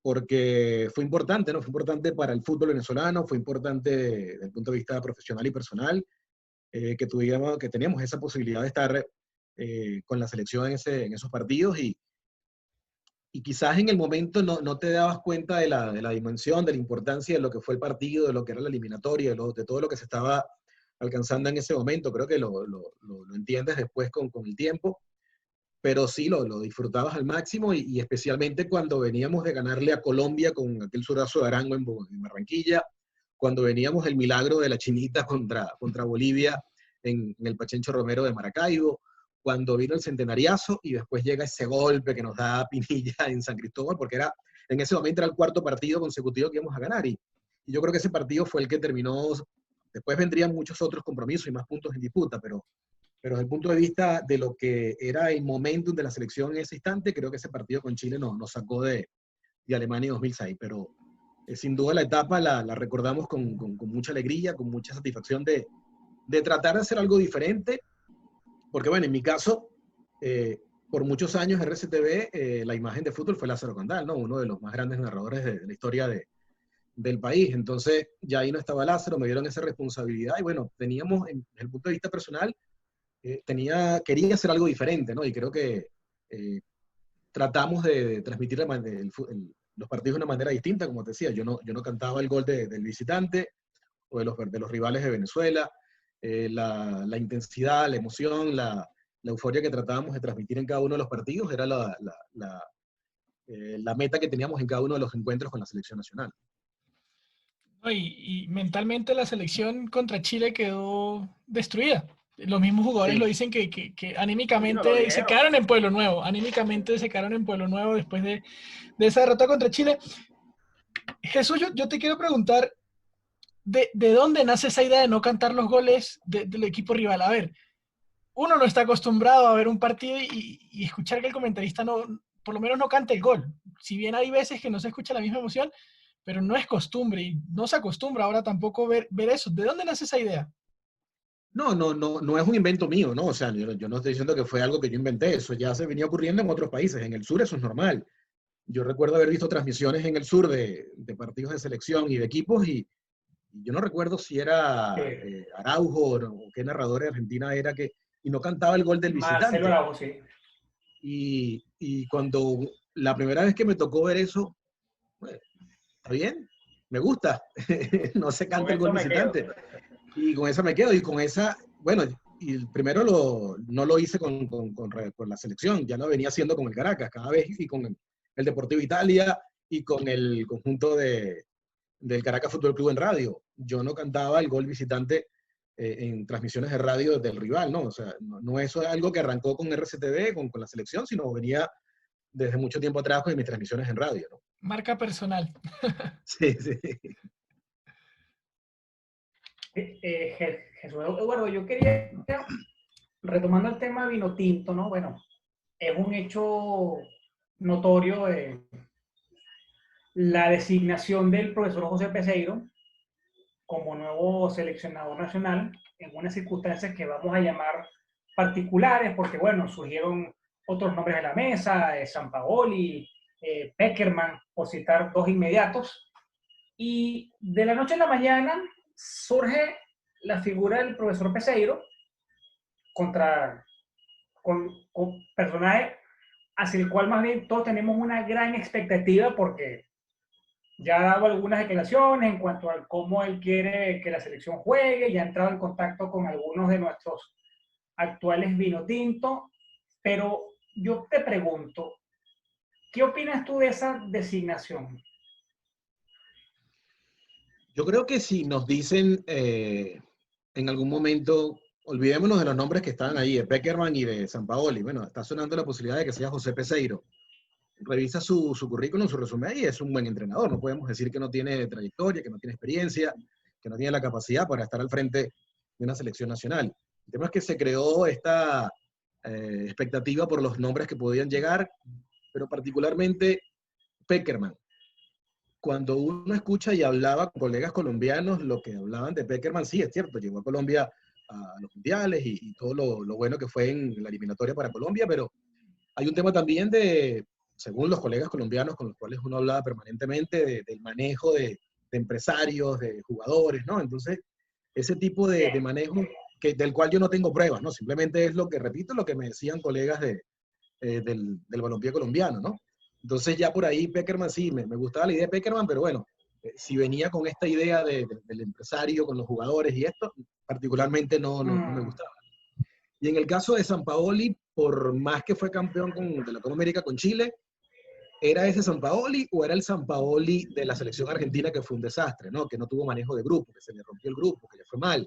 porque fue importante, ¿no? Fue importante para el fútbol venezolano, fue importante desde el punto de vista profesional y personal, que teníamos esa posibilidad de estar con la selección en esos partidos y quizás en el momento no te dabas cuenta de la dimensión, de la importancia de lo que fue el partido, de lo que era la eliminatoria, de todo lo que se estaba alcanzando en ese momento. Creo que lo entiendes después con el tiempo, pero sí, lo disfrutabas al máximo y especialmente cuando veníamos de ganarle a Colombia con aquel surazo de Arango en Barranquilla, cuando veníamos del milagro de la Chinita contra Bolivia en el Pachencho Romero de Maracaibo, cuando vino el centenariazo y después llega ese golpe que nos da Pinilla en San Cristóbal, porque en ese momento era el cuarto partido consecutivo que íbamos a ganar. Y yo creo que ese partido fue el que terminó. Después vendrían muchos otros compromisos y más puntos en disputa, pero desde el punto de vista de lo que era el momentum de la selección en ese instante, creo que ese partido con Chile nos sacó de Alemania 2006. Pero sin duda la etapa la recordamos con mucha alegría, con mucha satisfacción de tratar de hacer algo diferente. Porque bueno, en mi caso, por muchos años RCTV, la imagen de fútbol fue Lázaro Candal, ¿no? Uno de los más grandes narradores de la historia del país. Entonces, ya ahí no estaba Lázaro, me dieron esa responsabilidad y bueno, teníamos, en el punto de vista personal, quería hacer algo diferente, ¿no? Y creo que tratamos de transmitir los partidos de una manera distinta, como te decía. Yo no cantaba el gol del visitante o de los rivales de Venezuela. La intensidad, la emoción, la euforia que tratábamos de transmitir en cada uno de los partidos era la meta que teníamos en cada uno de los encuentros con la selección nacional.
Y mentalmente la selección contra Chile quedó destruida. Los mismos jugadores lo dicen que anímicamente se quedaron en Pueblo Nuevo. Anímicamente se quedaron en Pueblo Nuevo después de esa derrota contra Chile. Jesús, yo te quiero preguntar, ¿de dónde nace esa idea de no cantar los goles del equipo rival? A ver, uno no está acostumbrado a ver un partido y escuchar que el comentarista por lo menos no cante el gol. Si bien hay veces que no se escucha la misma emoción, pero no es costumbre y no se acostumbra ahora tampoco ver eso. ¿De dónde nace esa idea?
No es un invento mío, ¿no? O sea, yo no estoy diciendo que fue algo que yo inventé, eso ya se venía ocurriendo en otros países. En el sur eso es normal. Yo recuerdo haber visto transmisiones en el sur de partidos de selección y de equipos y yo no recuerdo si era Araujo o qué narrador de Argentina era y no cantaba el gol del visitante.
Marcelo Araujo, sí.
Y cuando la primera vez que me tocó ver eso, bueno, está bien, me gusta, no se canta el gol visitante. Y con esa me quedo, y con esa, bueno, y primero no lo hice con la selección, ya lo venía haciendo con el Caracas, cada vez, y con el Deportivo Italia, y con el conjunto del Caracas Fútbol Club en radio. Yo no cantaba el gol visitante en transmisiones de radio del rival, ¿no? O sea, no eso es algo que arrancó con RCTV, con la selección, sino venía desde mucho tiempo atrás con mis transmisiones en radio, ¿no?
Marca personal.
Sí.
Jesús Eduardo, yo quería, retomando el tema de Vinotinto, ¿no? Bueno, es un hecho notorio la designación del profesor José Peseiro como nuevo seleccionador nacional en unas circunstancias que vamos a llamar particulares, porque bueno, surgieron otros nombres de la mesa, Sampaoli, Peckerman, por citar dos inmediatos, y de la noche a la mañana surge la figura del profesor Peseiro con personaje hacia el cual más bien todos tenemos una gran expectativa porque ya ha dado algunas declaraciones en cuanto a cómo él quiere que la selección juegue, ya ha entrado en contacto con algunos de nuestros actuales vinotinto, pero yo te pregunto, ¿qué opinas tú de esa designación?
Yo creo que si nos dicen en algún momento, olvidémonos de los nombres que estaban ahí, de Peckerman y de Sampaoli. Bueno, está sonando la posibilidad de que sea José Peseiro. Revisa su currículum, su resumen, y es un buen entrenador. No podemos decir que no tiene trayectoria, que no tiene experiencia, que no tiene la capacidad para estar al frente de una selección nacional. El tema es que se creó esta expectativa por los nombres que podían llegar, pero particularmente Peckerman. Cuando uno escucha y hablaba con colegas colombianos, lo que hablaban de Peckerman, sí, es cierto, llegó a Colombia a los mundiales y todo lo bueno que fue en la eliminatoria para Colombia, pero hay un tema también de según los colegas colombianos con los cuales uno hablaba permanentemente, del manejo de empresarios, de jugadores, ¿no? Entonces, ese tipo de manejo del cual yo no tengo pruebas, ¿no? Simplemente es lo que, repito, lo que me decían colegas del balompié colombiano, ¿no? Entonces ya por ahí Pekerman sí, me gustaba la idea de Pekerman, pero bueno, si venía con esta idea del empresario, con los jugadores y esto, particularmente no me gustaba. Y en el caso de Sampaoli, por más que fue campeón de la Copa América con Chile, ¿era ese Sampaoli o era el Sampaoli de la selección argentina que fue un desastre, ¿no? Que no tuvo manejo de grupo, que se le rompió el grupo, que le fue mal?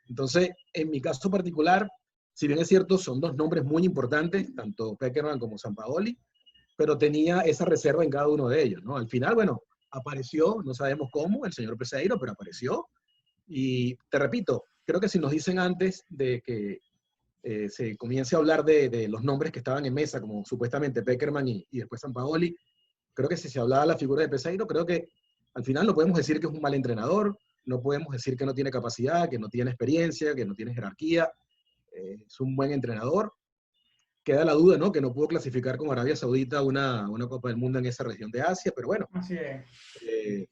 Entonces, en mi caso particular, si bien es cierto, son dos nombres muy importantes, tanto Pekerman como Sampaoli, pero tenía esa reserva en cada uno de ellos, ¿no? Al final, bueno, apareció, no sabemos cómo, el señor Peseiro, pero apareció. Y te repito, creo que si nos dicen antes de que se comience a hablar de los nombres que estaban en mesa, como supuestamente Pekerman y después Sampaoli, creo que si se hablaba de la figura de Peseiro, creo que al final no podemos decir que es un mal entrenador, no podemos decir que no tiene capacidad, que no tiene experiencia, que no tiene jerarquía, es un buen entrenador. Queda la duda, ¿no? Que no pudo clasificar con Arabia Saudita una Copa del Mundo en esa región de Asia, pero bueno,
Así es.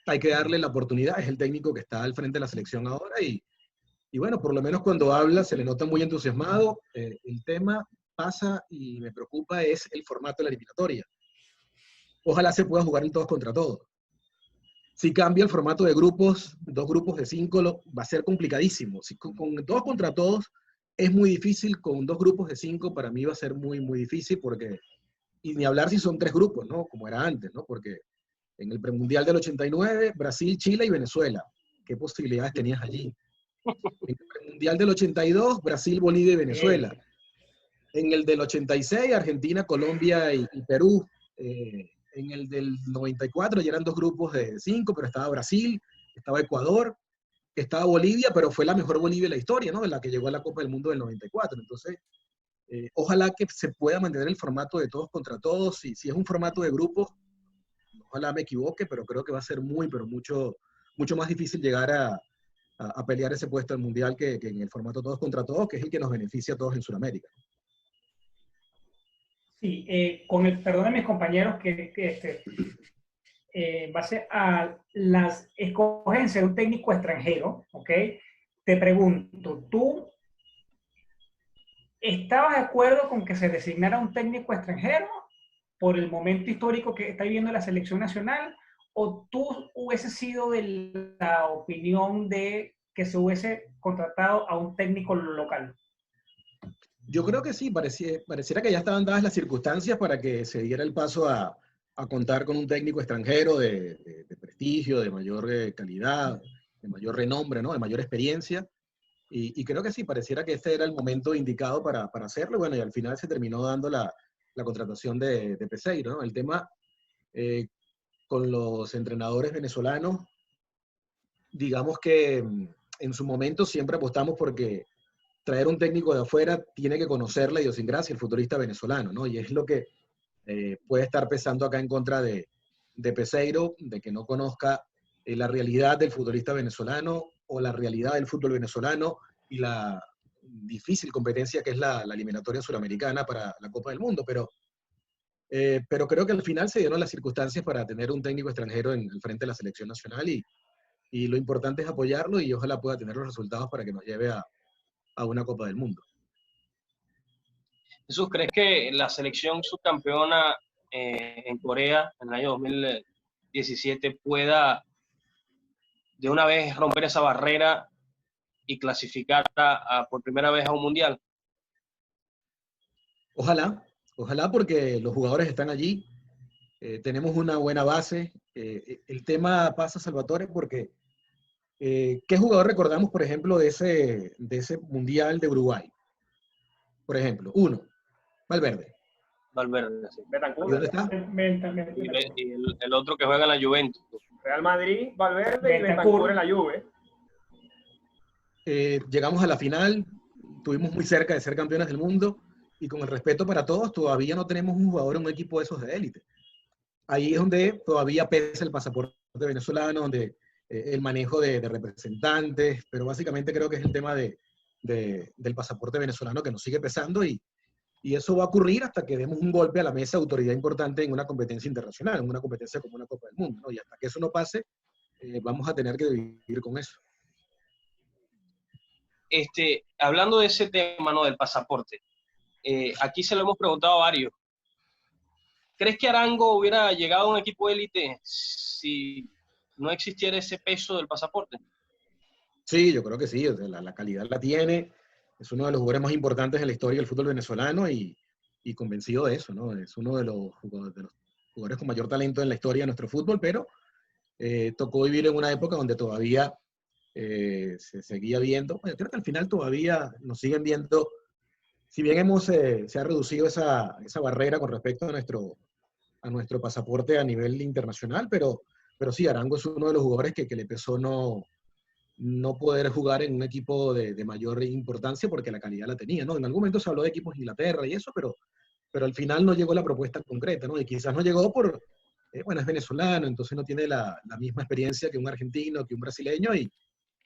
Hay que darle la oportunidad, es el técnico que está al frente de la selección ahora y bueno, por lo menos cuando habla se le nota muy entusiasmado. El tema pasa y me preocupa es el formato de la eliminatoria. Ojalá se pueda jugar en todos contra todos. Si cambia el formato de grupos, 2 grupos de 5, va a ser complicadísimo. Si con todos contra todos es muy difícil, con 2 grupos de 5 para mí va a ser muy, muy difícil porque, y ni hablar si son 3 grupos, ¿no? Como era antes, ¿no? Porque en el premundial del 89, Brasil, Chile y Venezuela. ¿Qué posibilidades tenías allí? En el premundial del 82, Brasil, Bolivia y Venezuela. En el del 86, Argentina, Colombia y Perú. En el del 94 ya eran 2 grupos de 5, pero estaba Brasil, estaba Ecuador, estaba Bolivia, pero fue la mejor Bolivia de la historia, ¿no? La que llegó a la Copa del Mundo del 94. Entonces, ojalá que se pueda mantener el formato de todos contra todos. Si es un formato de grupos, ojalá me equivoque, pero creo que va a ser mucho más difícil llegar a pelear ese puesto del Mundial que en el formato todos contra todos, que es el que nos beneficia a todos en Sudamérica.
Sí, con el perdón de mis compañeros, base a las escogencias de un técnico extranjero, ¿ok? Te pregunto, ¿tú estabas de acuerdo con que se designara un técnico extranjero por el momento histórico que está viviendo la selección nacional, o tú hubieses sido de la opinión de que se hubiese contratado a un técnico local?
Yo creo que sí, pareciera que ya estaban dadas las circunstancias para que se diera el paso a contar con un técnico extranjero de prestigio, de mayor calidad, de mayor renombre, ¿no? De mayor experiencia. Y creo que sí, pareciera que este era el momento indicado para hacerlo. Bueno, y al final se terminó dando la contratación de Peseiro, ¿no? El tema con los entrenadores venezolanos, digamos que en su momento siempre apostamos porque traer un técnico de afuera tiene que conocer la idiosincrasia, el futbolista venezolano, ¿no? Y es lo que puede estar pesando acá en contra de Peseiro, de que no conozca la realidad del futbolista venezolano o la realidad del fútbol venezolano y la difícil competencia que es la eliminatoria suramericana para la Copa del Mundo, pero creo que al final se dieron las circunstancias para tener un técnico extranjero en el frente de la selección nacional y lo importante es apoyarlo y ojalá pueda tener los resultados para que nos lleve a una Copa del Mundo.
Jesús, ¿crees que la selección subcampeona en Corea en el año 2017 pueda de una vez romper esa barrera y clasificar por primera vez a un mundial?
Ojalá porque los jugadores están allí, tenemos una buena base. El tema pasa, Salvatore, porque ¿qué jugador recordamos, por ejemplo, de ese Mundial de Uruguay? Por ejemplo, uno, Valverde.
Valverde, sí. Bentancur.
¿Y dónde está?
Y el otro que juega en la Juventus.
Real Madrid, Valverde y Bentancur en la Juve.
Llegamos a la final, estuvimos muy cerca de ser campeones del mundo y con el respeto para todos, todavía no tenemos un jugador en un equipo de esos de élite. Ahí es donde todavía pesa el pasaporte venezolano, donde el manejo de representantes, pero básicamente creo que es el tema del pasaporte venezolano que nos sigue pesando y Y eso va a ocurrir hasta que demos un golpe a la mesa de autoridad importante en una competencia internacional, en una competencia como una Copa del Mundo, ¿no? Y hasta que eso no pase, vamos a tener que vivir con eso.
Hablando de ese tema, ¿no? Del pasaporte, aquí se lo hemos preguntado a varios. ¿Crees que Arango hubiera llegado a un equipo élite si no existiera ese peso del pasaporte?
Sí, yo creo que sí, o sea, la calidad la tiene, es uno de los jugadores más importantes en la historia del fútbol venezolano y convencido de eso, ¿no? Es uno de los jugadores con mayor talento en la historia de nuestro fútbol, pero tocó vivir en una época donde todavía se seguía viendo, bueno, creo que al final todavía nos siguen viendo, si bien se ha reducido esa barrera con respecto a nuestro pasaporte a nivel internacional, pero sí, Arango es uno de los jugadores que le pesó no poder jugar en un equipo de mayor importancia porque la calidad la tenía, ¿no? En algún momento se habló de equipos de Inglaterra y eso, pero al final no llegó la propuesta concreta, ¿no? Y quizás no llegó bueno, es venezolano, entonces no tiene la misma experiencia que un argentino, que un brasileño,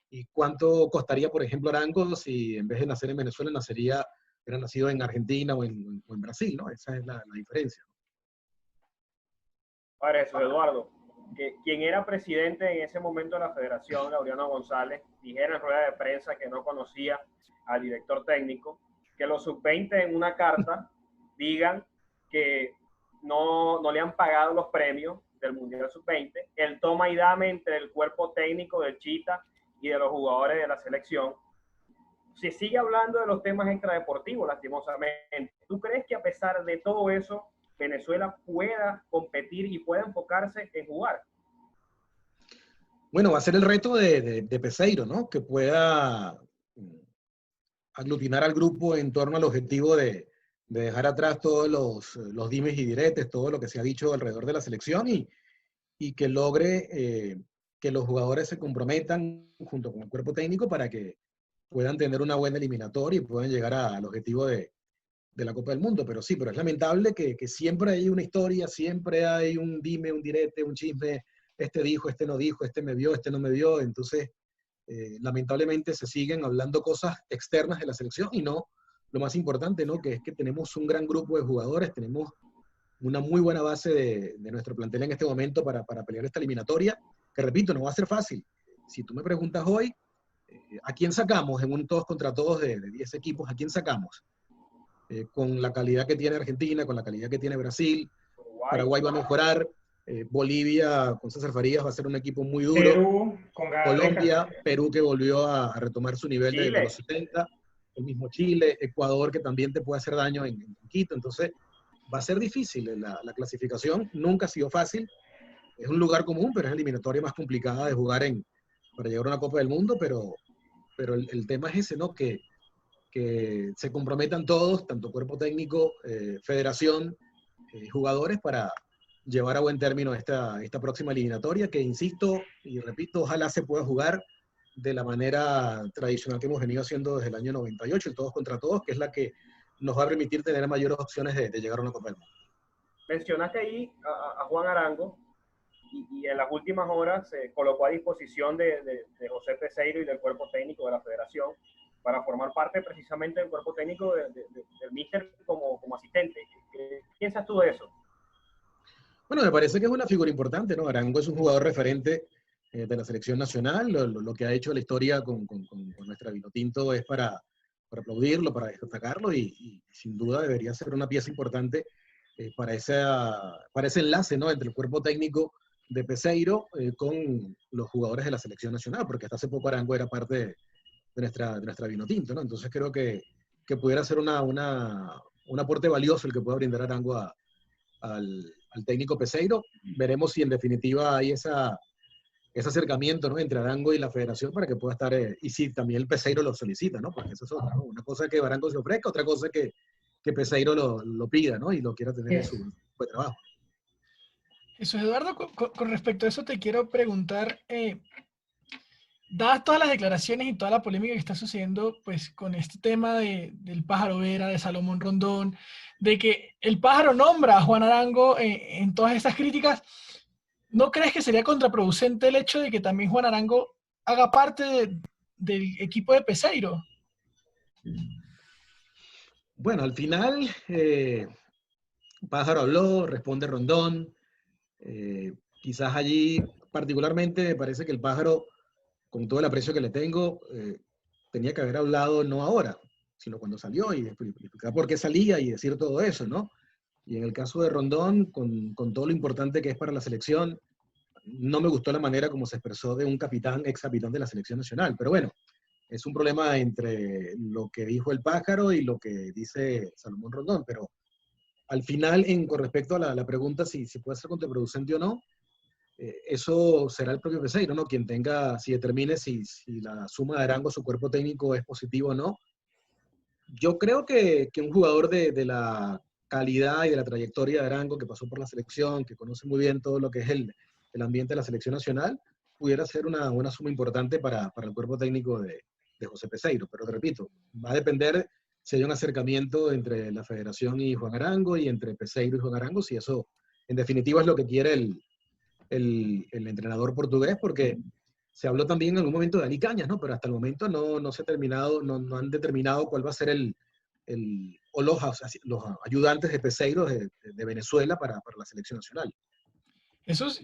y cuánto costaría, por ejemplo, Arango si en vez de nacer en Venezuela hubiera nacido en Argentina o en Brasil, ¿no? Esa es la diferencia.
Para eso, Eduardo, quien era presidente en ese momento de la federación, Laureano González, dijera en rueda de prensa que no conocía al director técnico, que los sub-20 en una carta digan que no le han pagado los premios del Mundial Sub-20, el toma y dame entre el cuerpo técnico del Chita y de los jugadores de la selección. Se sigue hablando de los temas extradeportivos, lastimosamente. ¿Tú crees que a pesar de todo eso, Venezuela pueda competir y pueda enfocarse en jugar?
Bueno, va a ser el reto de Peseiro, ¿no? Que pueda aglutinar al grupo en torno al objetivo de dejar atrás todos los dimes y diretes, todo lo que se ha dicho alrededor de la selección y que logre que los jugadores se comprometan junto con el cuerpo técnico para que puedan tener una buena eliminatoria y puedan llegar al objetivo de la Copa del Mundo. Pero sí, pero es lamentable que siempre hay una historia, siempre hay un dime, un direte, un chisme, este dijo, este no dijo, este me vio, este no me vio. Entonces, lamentablemente se siguen hablando cosas externas de la selección y no lo más importante, ¿no? Que es que tenemos un gran grupo de jugadores, tenemos una muy buena base de nuestro plantel en este momento para pelear esta eliminatoria, que repito, no va a ser fácil. Si tú me preguntas hoy, ¿a quién sacamos en un todos contra todos de 10 equipos? ¿A quién sacamos? Con la calidad que tiene Argentina, con la calidad que tiene Brasil, Paraguay va a mejorar, Bolivia con César Farías va a ser un equipo muy duro,
Perú, con
Colombia, Perú que volvió a retomar su nivel de los 70, el mismo Chile, Ecuador que también te puede hacer daño en Quito. Entonces va a ser difícil la clasificación, nunca ha sido fácil, es un lugar común, pero es la eliminatoria más complicada de jugar para llegar a una Copa del Mundo, pero el tema es ese, ¿no? Que se comprometan todos, tanto cuerpo técnico, federación, jugadores, para llevar a buen término esta próxima eliminatoria, que insisto y repito, ojalá se pueda jugar de la manera tradicional que hemos venido haciendo desde el año 98, el todos contra todos, que es la que nos va a permitir tener mayores opciones de llegar a una Copa del Mundo.
Mencionaste ahí a Juan Arango y en las últimas horas se colocó a disposición de José Peseiro y del cuerpo técnico de la federación para formar parte precisamente del cuerpo técnico del míster como asistente. ¿Qué piensas tú de eso?
Bueno, me parece que es una figura importante, ¿no? Arango es un jugador referente de la selección nacional, lo que ha hecho la historia con nuestra Vinotinto es para aplaudirlo, para destacarlo y sin duda debería ser una pieza importante para ese enlace, ¿no? Entre el cuerpo técnico de Peseiro con los jugadores de la selección nacional, porque hasta hace poco Arango era parte de nuestra Vinotinto, ¿no? Entonces creo que pudiera ser un aporte valioso el que pueda brindar Arango al técnico Peseiro. Veremos si en definitiva hay ese acercamiento, ¿no? Entre Arango y la federación para que pueda estar, y si también el Peseiro lo solicita, ¿no? Porque eso es otra, ¿no? Una cosa es que Arango se ofrezca, otra cosa es que Peseiro lo pida, ¿no? Y lo quiera tener en su trabajo.
Eso, Eduardo, con respecto a eso te quiero preguntar, dadas todas las declaraciones y toda la polémica que está sucediendo, pues con este tema del Pájaro Vera, de Salomón Rondón, de que el Pájaro nombra a Juan Arango en todas estas críticas, ¿no crees que sería contraproducente el hecho de que también Juan Arango haga parte del equipo de Peseiro?
Bueno, al final, Pájaro habló, responde Rondón. Quizás allí, particularmente, me parece que el Pájaro, con todo el aprecio que le tengo, tenía que haber hablado no ahora, sino cuando salió y explicar por qué salía y decir todo eso, ¿no? Y en el caso de Rondón, con todo lo importante que es para la selección, no me gustó la manera como se expresó de un capitán, ex capitán de la selección nacional. Pero bueno, es un problema entre lo que dijo el Pájaro y lo que dice Salomón Rondón. Pero al final, con respecto a la pregunta si puede ser contraproducente o no, eso será el propio Peseiro, ¿no? Quien tenga, si determine si la suma de Arango, su cuerpo técnico, es positivo o no. Yo creo que un jugador de la calidad y de la trayectoria de Arango, que pasó por la selección, que conoce muy bien todo lo que es el ambiente de la selección nacional, pudiera ser una suma importante para el cuerpo técnico de José Peseiro. Pero te repito, va a depender si hay un acercamiento entre la federación y Juan Arango y entre Peseiro y Juan Arango, si eso en definitiva es lo que quiere el entrenador portugués, porque se habló también en algún momento de Dani Cañas, ¿no? Pero hasta el momento no se ha terminado, no han determinado cuál va a ser o los ayudantes de Peseiro de Venezuela para la selección nacional.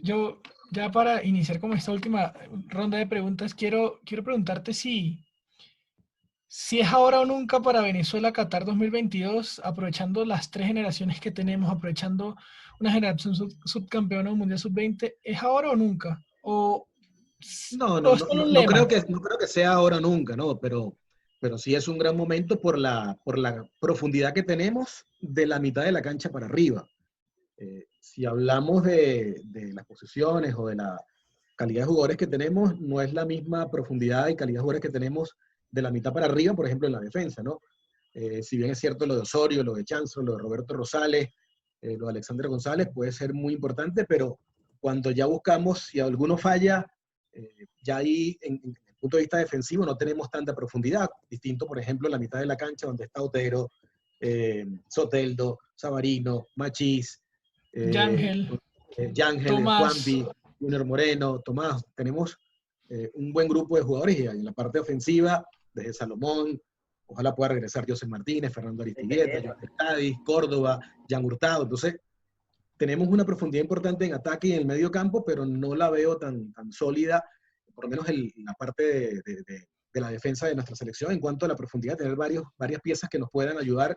Yo, ya para iniciar como esta última ronda de preguntas, quiero preguntarte si es ahora o nunca para Venezuela Qatar 2022, aprovechando las 3 generaciones que tenemos, aprovechando una generación subcampeona o mundial sub-20, ¿es ahora o nunca? ¿O es solo un lema?
No creo que sea ahora o nunca, ¿no? Pero sí es un gran momento por la profundidad que tenemos de la mitad de la cancha para arriba. Si hablamos de las posiciones o de la calidad de jugadores que tenemos, no es la misma profundidad y calidad de jugadores que tenemos de la mitad para arriba, por ejemplo, en la defensa, ¿no? Si bien es cierto lo de Osorio, lo de Chanzo, lo de Roberto Rosales, lo de Alexander González, puede ser muy importante, pero cuando ya buscamos, si alguno falla, ya ahí, en el punto de vista defensivo, no tenemos tanta profundidad. Distinto, por ejemplo, en la mitad de la cancha, donde está Otero, Soteldo, Savarino, Machís,
Yángel,
Juanpi, Junior Moreno, Tomás. Tenemos un buen grupo de jugadores y en la parte ofensiva, desde Salomón, ojalá pueda regresar José Martínez, Fernando Aristigueta, Cádiz, Córdoba, Jan Hurtado. Entonces, tenemos una profundidad importante en ataque y en el medio campo, pero no la veo tan sólida, por lo menos en la parte de la defensa de nuestra selección, en cuanto a la profundidad, tener varias piezas que nos puedan ayudar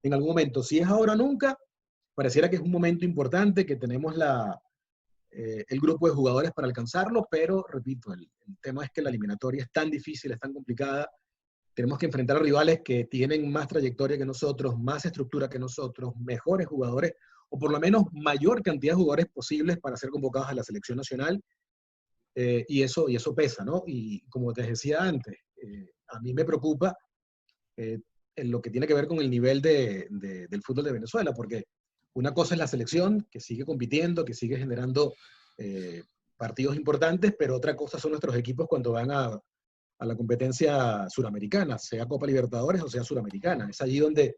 en algún momento. Si es ahora o nunca, pareciera que es un momento importante, que tenemos el grupo de jugadores para alcanzarlo, pero repito, el tema es que la eliminatoria es tan difícil, es tan complicada. Tenemos que enfrentar a rivales que tienen más trayectoria que nosotros, más estructura que nosotros, mejores jugadores, o por lo menos mayor cantidad de jugadores posibles para ser convocados a la selección nacional, y eso pesa, ¿no? Y como te decía antes, a mí me preocupa en lo que tiene que ver con el nivel del fútbol de Venezuela, porque una cosa es la selección, que sigue compitiendo, que sigue generando partidos importantes, pero otra cosa son nuestros equipos cuando van a la competencia suramericana, sea Copa Libertadores o sea Suramericana. Es allí donde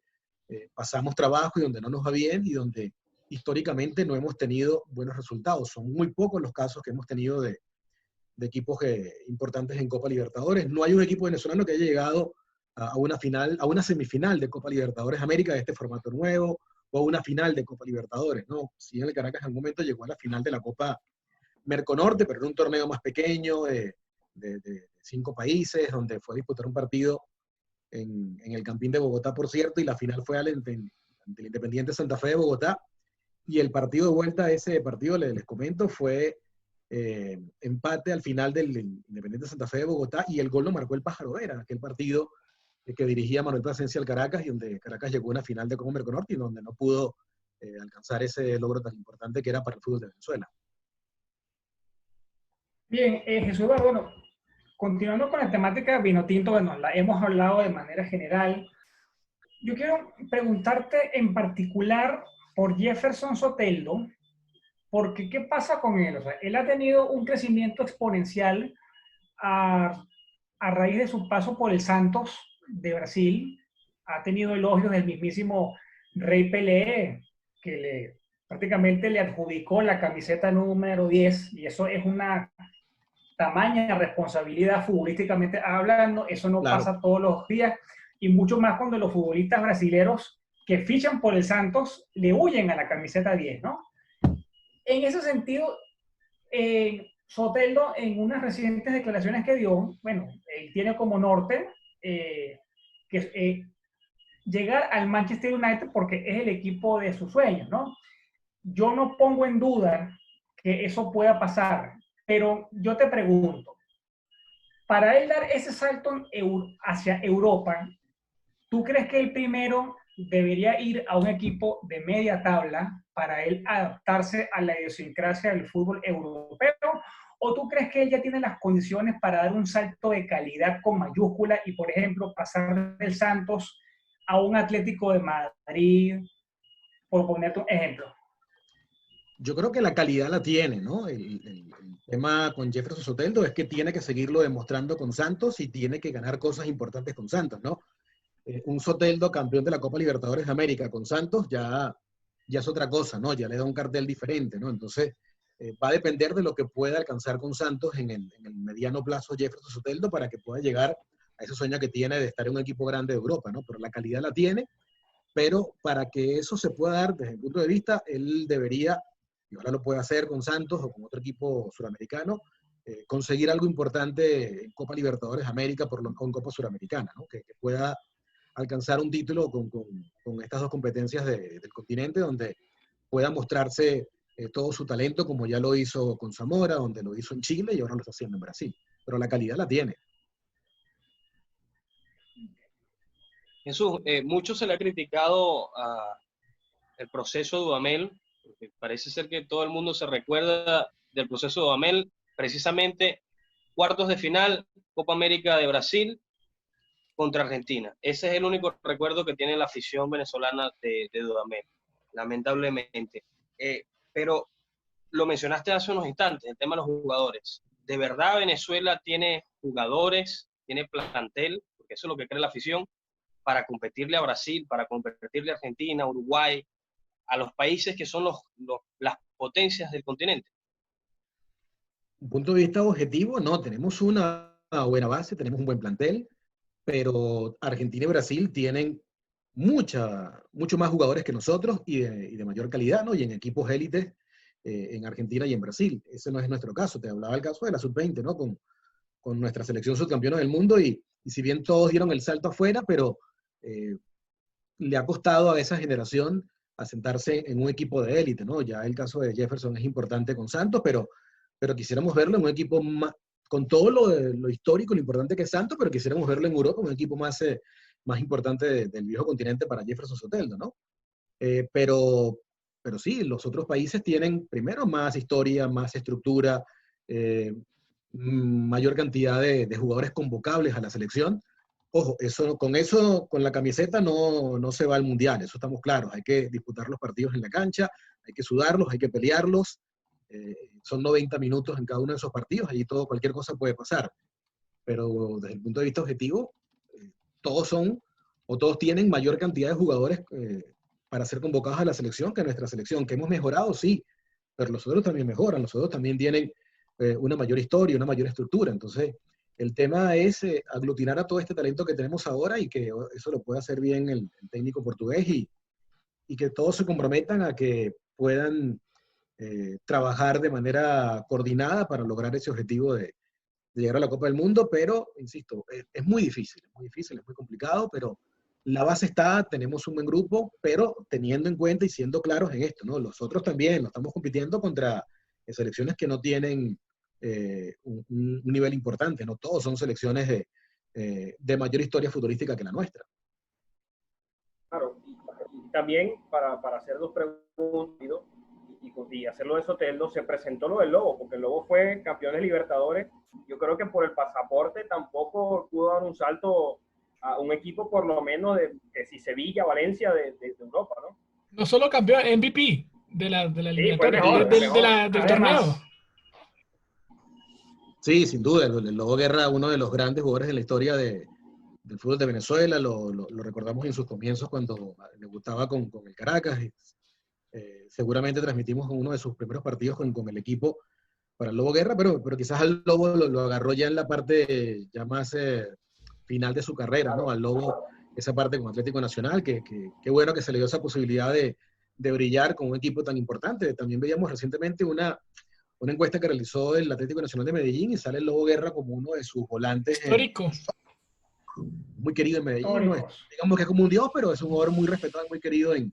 pasamos trabajo y donde no nos va bien y donde históricamente no hemos tenido buenos resultados. Son muy pocos los casos que hemos tenido de equipos importantes en Copa Libertadores. No hay un equipo venezolano que haya llegado a una semifinal de Copa Libertadores América de este formato nuevo, o a una final de Copa Libertadores, ¿no? Sí, en el Caracas en algún momento llegó a la final de la Copa Merconorte, pero era un torneo más pequeño, de 5 países, donde fue a disputar un partido en el Campín de Bogotá, por cierto, y la final fue ante el Independiente Santa Fe de Bogotá, y el partido de vuelta, ese partido, les comento, fue empate al final del Independiente Santa Fe de Bogotá, y el gol lo marcó el Pájaro Vera, aquel partido que dirigía Manuel Plasencia al Caracas, y donde Caracas llegó a una final de Copa Merconorte y donde no pudo alcanzar ese logro tan importante que era para el fútbol de Venezuela.
Bien, Jesús, bueno, continuando con la temática Vinotinto, bueno, la hemos hablado de manera general. Yo quiero preguntarte en particular por Jefferson Soteldo, porque ¿qué pasa con él? O sea, él ha tenido un crecimiento exponencial a raíz de su paso por el Santos de Brasil. Ha tenido elogios del mismísimo Rey Pelé, que prácticamente le adjudicó la camiseta número 10, y eso es una tamaña responsabilidad futbolísticamente hablando, eso no pasa todos los días. y mucho más cuando los futbolistas brasileños que fichan por el Santos le huyen a la camiseta 10, ¿no? En ese sentido, Soteldo, en unas recientes declaraciones que dio, bueno, él tiene como norte llegar al Manchester United porque es el equipo de sus sueños, ¿no? Yo no pongo en duda que eso pueda pasar, pero yo te pregunto, para él dar ese salto hacia Europa, ¿tú crees que él primero debería ir a un equipo de media tabla para él adaptarse a la idiosincrasia del fútbol europeo? ¿O tú crees que él ya tiene las condiciones para dar un salto de calidad con mayúscula y, por ejemplo, pasar del Santos a un Atlético de Madrid, por ponerte un ejemplo?
Yo creo que la calidad la tiene, ¿no? El tema con Jefferson Soteldo es que tiene que seguirlo demostrando con Santos y tiene que ganar cosas importantes con Santos, ¿no? Un Soteldo campeón de la Copa Libertadores de América con Santos ya es otra cosa, ¿no? Ya le da un cartel diferente, ¿no? Entonces, va a depender de lo que pueda alcanzar con Santos en el mediano plazo Jefferson Soteldo para que pueda llegar a ese sueño que tiene de estar en un equipo grande de Europa, ¿no? Pero la calidad la tiene, pero para que eso se pueda dar desde el punto de vista, él debería, y ahora lo puede hacer con Santos o con otro equipo suramericano, conseguir algo importante en Copa Libertadores de América o en Copa Suramericana, ¿no? Que pueda alcanzar un título con estas dos competencias del continente, donde pueda mostrarse todo su talento, como ya lo hizo con Zamora, donde lo hizo en Chile y ahora lo está haciendo en Brasil. Pero la calidad la tiene.
Jesús, mucho se le ha criticado el proceso de Dudamel, porque parece ser que todo el mundo se recuerda del proceso de Dudamel, precisamente cuartos de final, Copa América de Brasil contra Argentina. Ese es el único recuerdo que tiene la afición venezolana de Dudamel, lamentablemente. Pero lo mencionaste hace unos instantes, el tema de los jugadores. ¿De verdad Venezuela tiene jugadores, tiene plantel, porque eso es lo que cree la afición, para competirle a Brasil, para competirle a Argentina, a Uruguay, a los países que son las potencias del continente?
Un punto de vista objetivo, no, tenemos una buena base, tenemos un buen plantel, pero Argentina y Brasil tienen mucho más jugadores que nosotros y de mayor calidad, ¿no? Y en equipos élites en Argentina y en Brasil. Ese no es nuestro caso. Te hablaba el caso de la sub-20, ¿no? Con nuestra selección subcampeona del mundo y si bien todos dieron el salto afuera, pero le ha costado a esa generación asentarse en un equipo de élite, ¿no? Ya el caso de Jefferson es importante con Santos, pero quisiéramos verlo en un equipo más, con todo lo histórico, lo importante que es Santos, pero quisiéramos verlo en Europa, un equipo más importante del viejo continente para Jefferson Soteldo, ¿no? Pero sí, los otros países tienen primero más historia, más estructura, mayor cantidad de jugadores convocables a la selección. Ojo, con la camiseta no se va al mundial, eso estamos claros. Hay que disputar los partidos en la cancha, hay que sudarlos, hay que pelearlos. Son 90 minutos en cada uno de esos partidos, allí cualquier cosa puede pasar. Pero desde el punto de vista objetivo, todos tienen mayor cantidad de jugadores para ser convocados a la selección que nuestra selección, que hemos mejorado, sí, pero los otros también mejoran, los otros también tienen una mayor historia, una mayor estructura. Entonces, el tema es aglutinar a todo este talento que tenemos ahora y que eso lo pueda hacer bien el técnico portugués y que todos se comprometan a que puedan trabajar de manera coordinada para lograr ese objetivo de llegar a la Copa del Mundo, pero, insisto, es muy difícil, es muy complicado, pero la base está, tenemos un buen grupo, pero teniendo en cuenta y siendo claros en esto, ¿no? Los otros también, lo estamos compitiendo contra selecciones que no tienen un nivel importante, no todos son selecciones de mayor historia futbolística que la nuestra.
Claro, y también para hacer dos preguntas y hacerlo de Soteldo, se presentó lo del Lobo, porque el Lobo fue campeón de Libertadores. Yo creo que por el pasaporte tampoco pudo dar un salto a un equipo por lo menos que si Sevilla, Valencia de Europa, ¿no?
No solo campeón, MVP de la eliminatoria, del torneo.
Sí, sin duda, el Lobo Guerra, uno de los grandes jugadores de la historia del fútbol de Venezuela, lo recordamos en sus comienzos cuando debutaba con el Caracas. Seguramente transmitimos uno de sus primeros partidos con el equipo para el Lobo Guerra, pero quizás al Lobo lo agarró ya en la parte ya más final de su carrera, ¿no? Al Lobo esa parte con Atlético Nacional, que bueno que se le dio esa posibilidad de brillar con un equipo tan importante. También veíamos recientemente una encuesta que realizó el Atlético Nacional de Medellín y sale el Lobo Guerra como uno de sus volantes
Histórico.
muy querido en Medellín. No es,
Históricos.
digamos que es como un dios, pero es un jugador muy respetado y muy querido en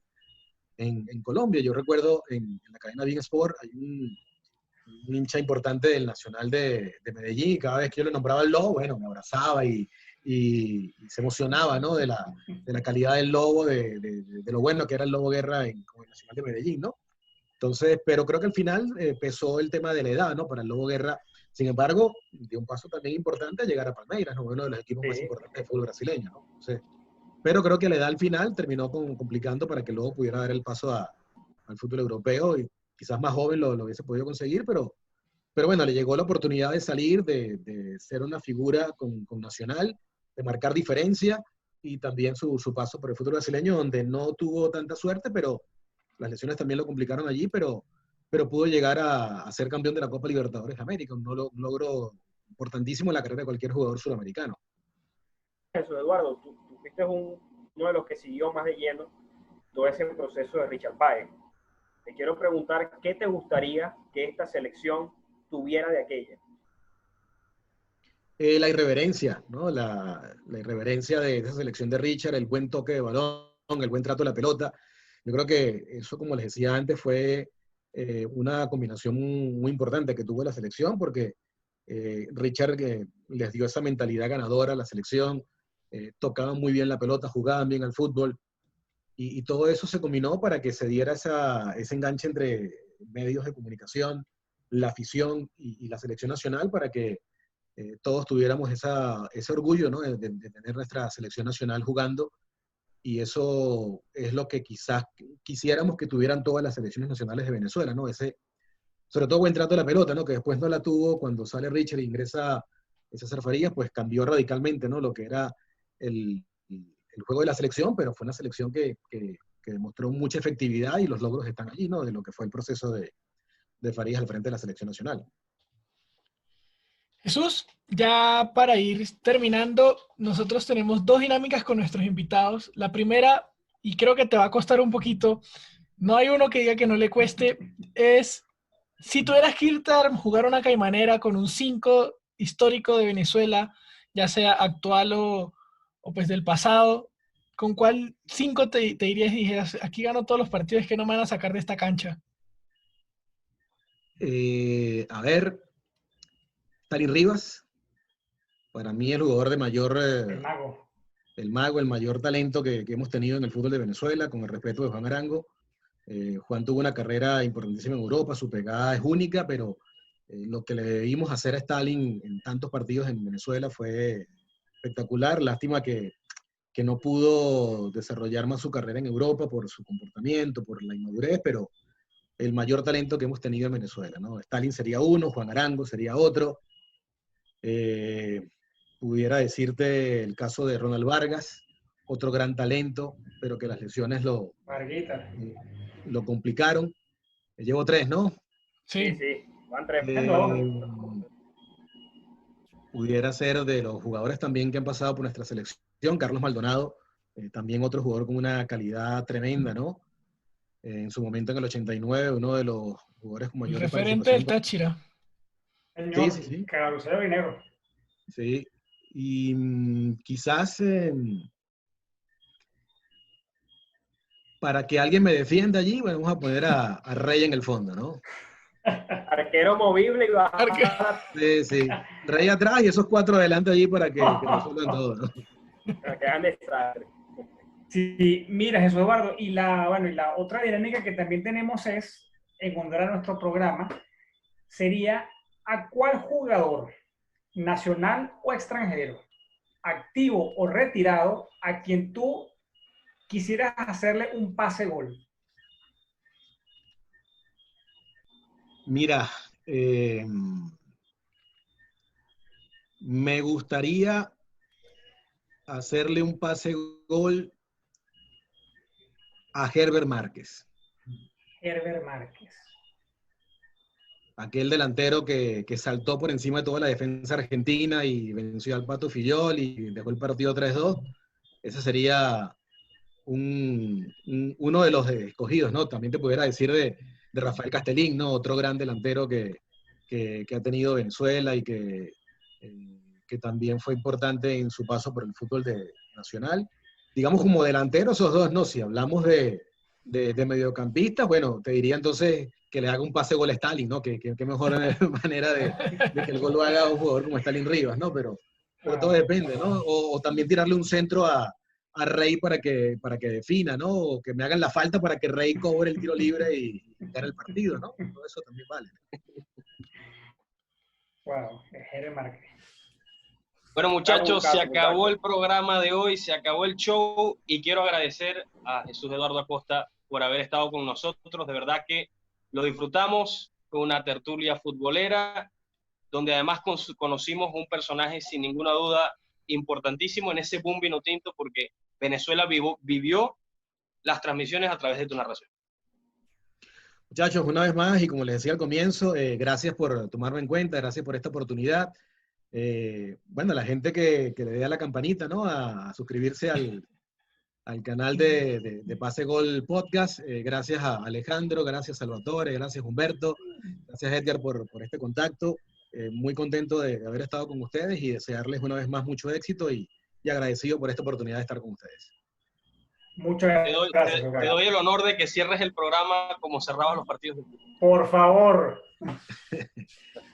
Colombia. Yo recuerdo en la cadena Bein Sport hay un hincha importante del Nacional de Medellín, y cada vez que yo le nombraba el Lobo, bueno, me abrazaba y se emocionaba, ¿no? De la calidad del Lobo, de lo bueno que era el Lobo Guerra con el Nacional de Medellín, ¿no? Entonces, pero creo que al final pesó el tema de la edad, ¿no? Para el Lobo Guerra. Sin embargo, dio un paso también importante a llegar a Palmeiras, ¿no? Uno de los equipos más importantes del fútbol brasileño, ¿no? Entonces, pero creo que la edad al final terminó complicando para que el Lobo pudiera dar el paso al fútbol europeo, y quizás más joven lo hubiese podido conseguir, pero bueno, le llegó la oportunidad de salir, de ser una figura con Nacional, de marcar diferencia, y también su paso por el fútbol brasileño, donde no tuvo tanta suerte, pero las lesiones también lo complicaron allí, pero pudo llegar a ser campeón de la Copa Libertadores de América, un logro importantísimo en la carrera de cualquier jugador sudamericano.
Eso, Eduardo, tú fuiste uno de los que siguió más de lleno todo ese proceso de Richard Páez. Te quiero preguntar, ¿qué te gustaría que esta selección tuviera de aquella?
La irreverencia, ¿no? La irreverencia de esa selección de Richard, el buen toque de balón, el buen trato de la pelota. Yo creo que eso, como les decía antes, fue una combinación muy importante que tuvo la selección, porque Richard les dio esa mentalidad ganadora a la selección, tocaban muy bien la pelota, jugaban bien al fútbol, y todo eso se combinó para que se diera ese enganche entre medios de comunicación, la afición y la selección nacional, para que todos tuviéramos ese orgullo, ¿no? de tener nuestra selección nacional jugando, y eso es lo que quizás quisiéramos que tuvieran todas las selecciones nacionales de Venezuela, ¿no? Sobre todo buen trato de la pelota, ¿no? Que después no la tuvo cuando sale Richard e ingresa César Farías, pues cambió radicalmente, ¿no? Lo que era el juego de la selección, pero fue una selección que demostró mucha efectividad, y los logros están allí, ¿no? De lo que fue el proceso de Farías al frente de la selección nacional.
Jesús, ya para ir terminando, nosotros tenemos dos dinámicas con nuestros invitados. La primera, y creo que te va a costar un poquito, no hay uno que diga que no le cueste, es si tuvieras que irte a jugar una caimanera con un 5 histórico de Venezuela, ya sea actual o pues del pasado, ¿con cuál 5 te irías y dijeras, aquí gano todos los partidos que no me van a sacar de esta cancha?
A ver, Stalin Rivas, para mí el jugador de mayor...
El mago.
El mago, el mayor talento que hemos tenido en el fútbol de Venezuela, con el respeto de Juan Arango. Juan tuvo una carrera importantísima en Europa, su pegada es única, pero lo que le debimos hacer a Stalin en tantos partidos en Venezuela fue espectacular. Lástima que no pudo desarrollar más su carrera en Europa por su comportamiento, por la inmadurez, pero el mayor talento que hemos tenido en Venezuela, ¿no? Stalin sería uno, Juan Arango sería otro. Pudiera decirte el caso de Ronald Vargas, otro gran talento, pero que las lesiones lo complicaron. Llevo 3, ¿no?
Sí, van 3.
Pudiera ser de los jugadores también que han pasado por nuestra selección, Carlos Maldonado, también otro jugador con una calidad tremenda, ¿no? En su momento en el 89, uno de los jugadores con mayor
referente del Táchira.
Sí.
Carucero Dinero.
Sí, y quizás para que alguien me defienda allí, bueno, vamos a poner a Rey en el fondo, ¿no?
Arquero movible y bajar.
Sí. Rey atrás y esos 4 adelante allí para que resuelvan todo, ¿no?
Para que hagan desastre.
Sí, mira, Jesús Eduardo, y la otra dinámica que también tenemos es, en honor a nuestro programa, sería ¿a cuál jugador, nacional o extranjero, activo o retirado, a quien tú quisieras hacerle un pase gol?
Mira, me gustaría hacerle un pase gol a Herbert Márquez.
Herbert Márquez.
Aquel delantero que saltó por encima de toda la defensa argentina y venció al Pato Fillol y dejó el partido 3-2. ese sería uno de los escogidos, ¿no? También te pudiera decir de Rafael Castellín, ¿no? Otro gran delantero que ha tenido Venezuela y que también fue importante en su paso por el fútbol nacional. Digamos como delantero esos dos, ¿no? Si hablamos de mediocampistas, bueno, te diría entonces que le haga un pase-gol a Stalin, ¿no? Que mejor manera de que el gol lo haga un jugador como Stalin Rivas, ¿no? Pero todo depende, ¿no? O también tirarle un centro a Rey para que defina, ¿no? O que me hagan la falta para que Rey cobre el tiro libre y gane el partido, ¿no? Todo eso también vale.
Wow, Jerez Márquez.
Bueno, muchachos, se acabó el programa de hoy, se acabó el show y quiero agradecer a Jesús Eduardo Acosta por haber estado con nosotros. De verdad que lo disfrutamos, fue una tertulia futbolera donde además conocimos un personaje sin ninguna duda importantísimo en ese boom vinotinto, porque Venezuela vivió las transmisiones a través de tu narración.
Muchachos, una vez más, y como les decía al comienzo, gracias por tomarme en cuenta, gracias por esta oportunidad. Bueno, la gente que le dé a la campanita, ¿no? A suscribirse al canal de Pase Gol Podcast. Gracias a Alejandro, gracias a Salvatore, gracias Humberto, gracias Edgar por este contacto. Muy contento de haber estado con ustedes y desearles una vez más mucho éxito y agradecido por esta oportunidad de estar con ustedes.
Muchas gracias.
Te doy el honor de que cierres el programa como cerrabas los partidos de fútbol.
Por favor.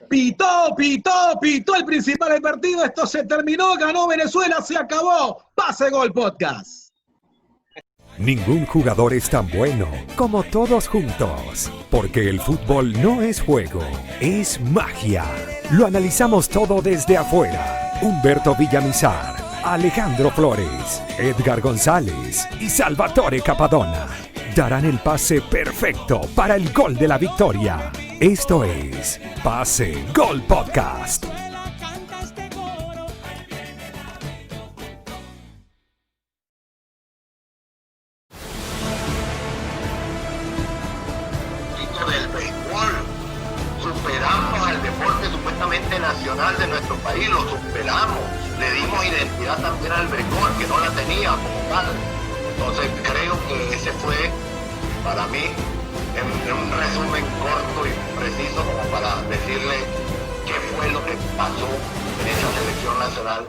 Pitó el principal del partido, esto se terminó, ganó Venezuela, se acabó. Pase Gol Podcast.
Ningún jugador es tan bueno como todos juntos, porque el fútbol no es juego, es magia. Lo analizamos todo desde afuera. Humberto Villamizar, Alejandro Flores, Edgar González y Salvatore Capadona darán el pase perfecto para el gol de la victoria. Esto es Pase Gol Podcast.
Del béisbol, superamos al deporte supuestamente nacional de nuestro país, lo superamos, le dimos identidad también al béisbol que no la tenía como tal. Entonces creo que ese fue para mí en un resumen corto y preciso como para decirle qué fue lo que pasó en esa selección nacional.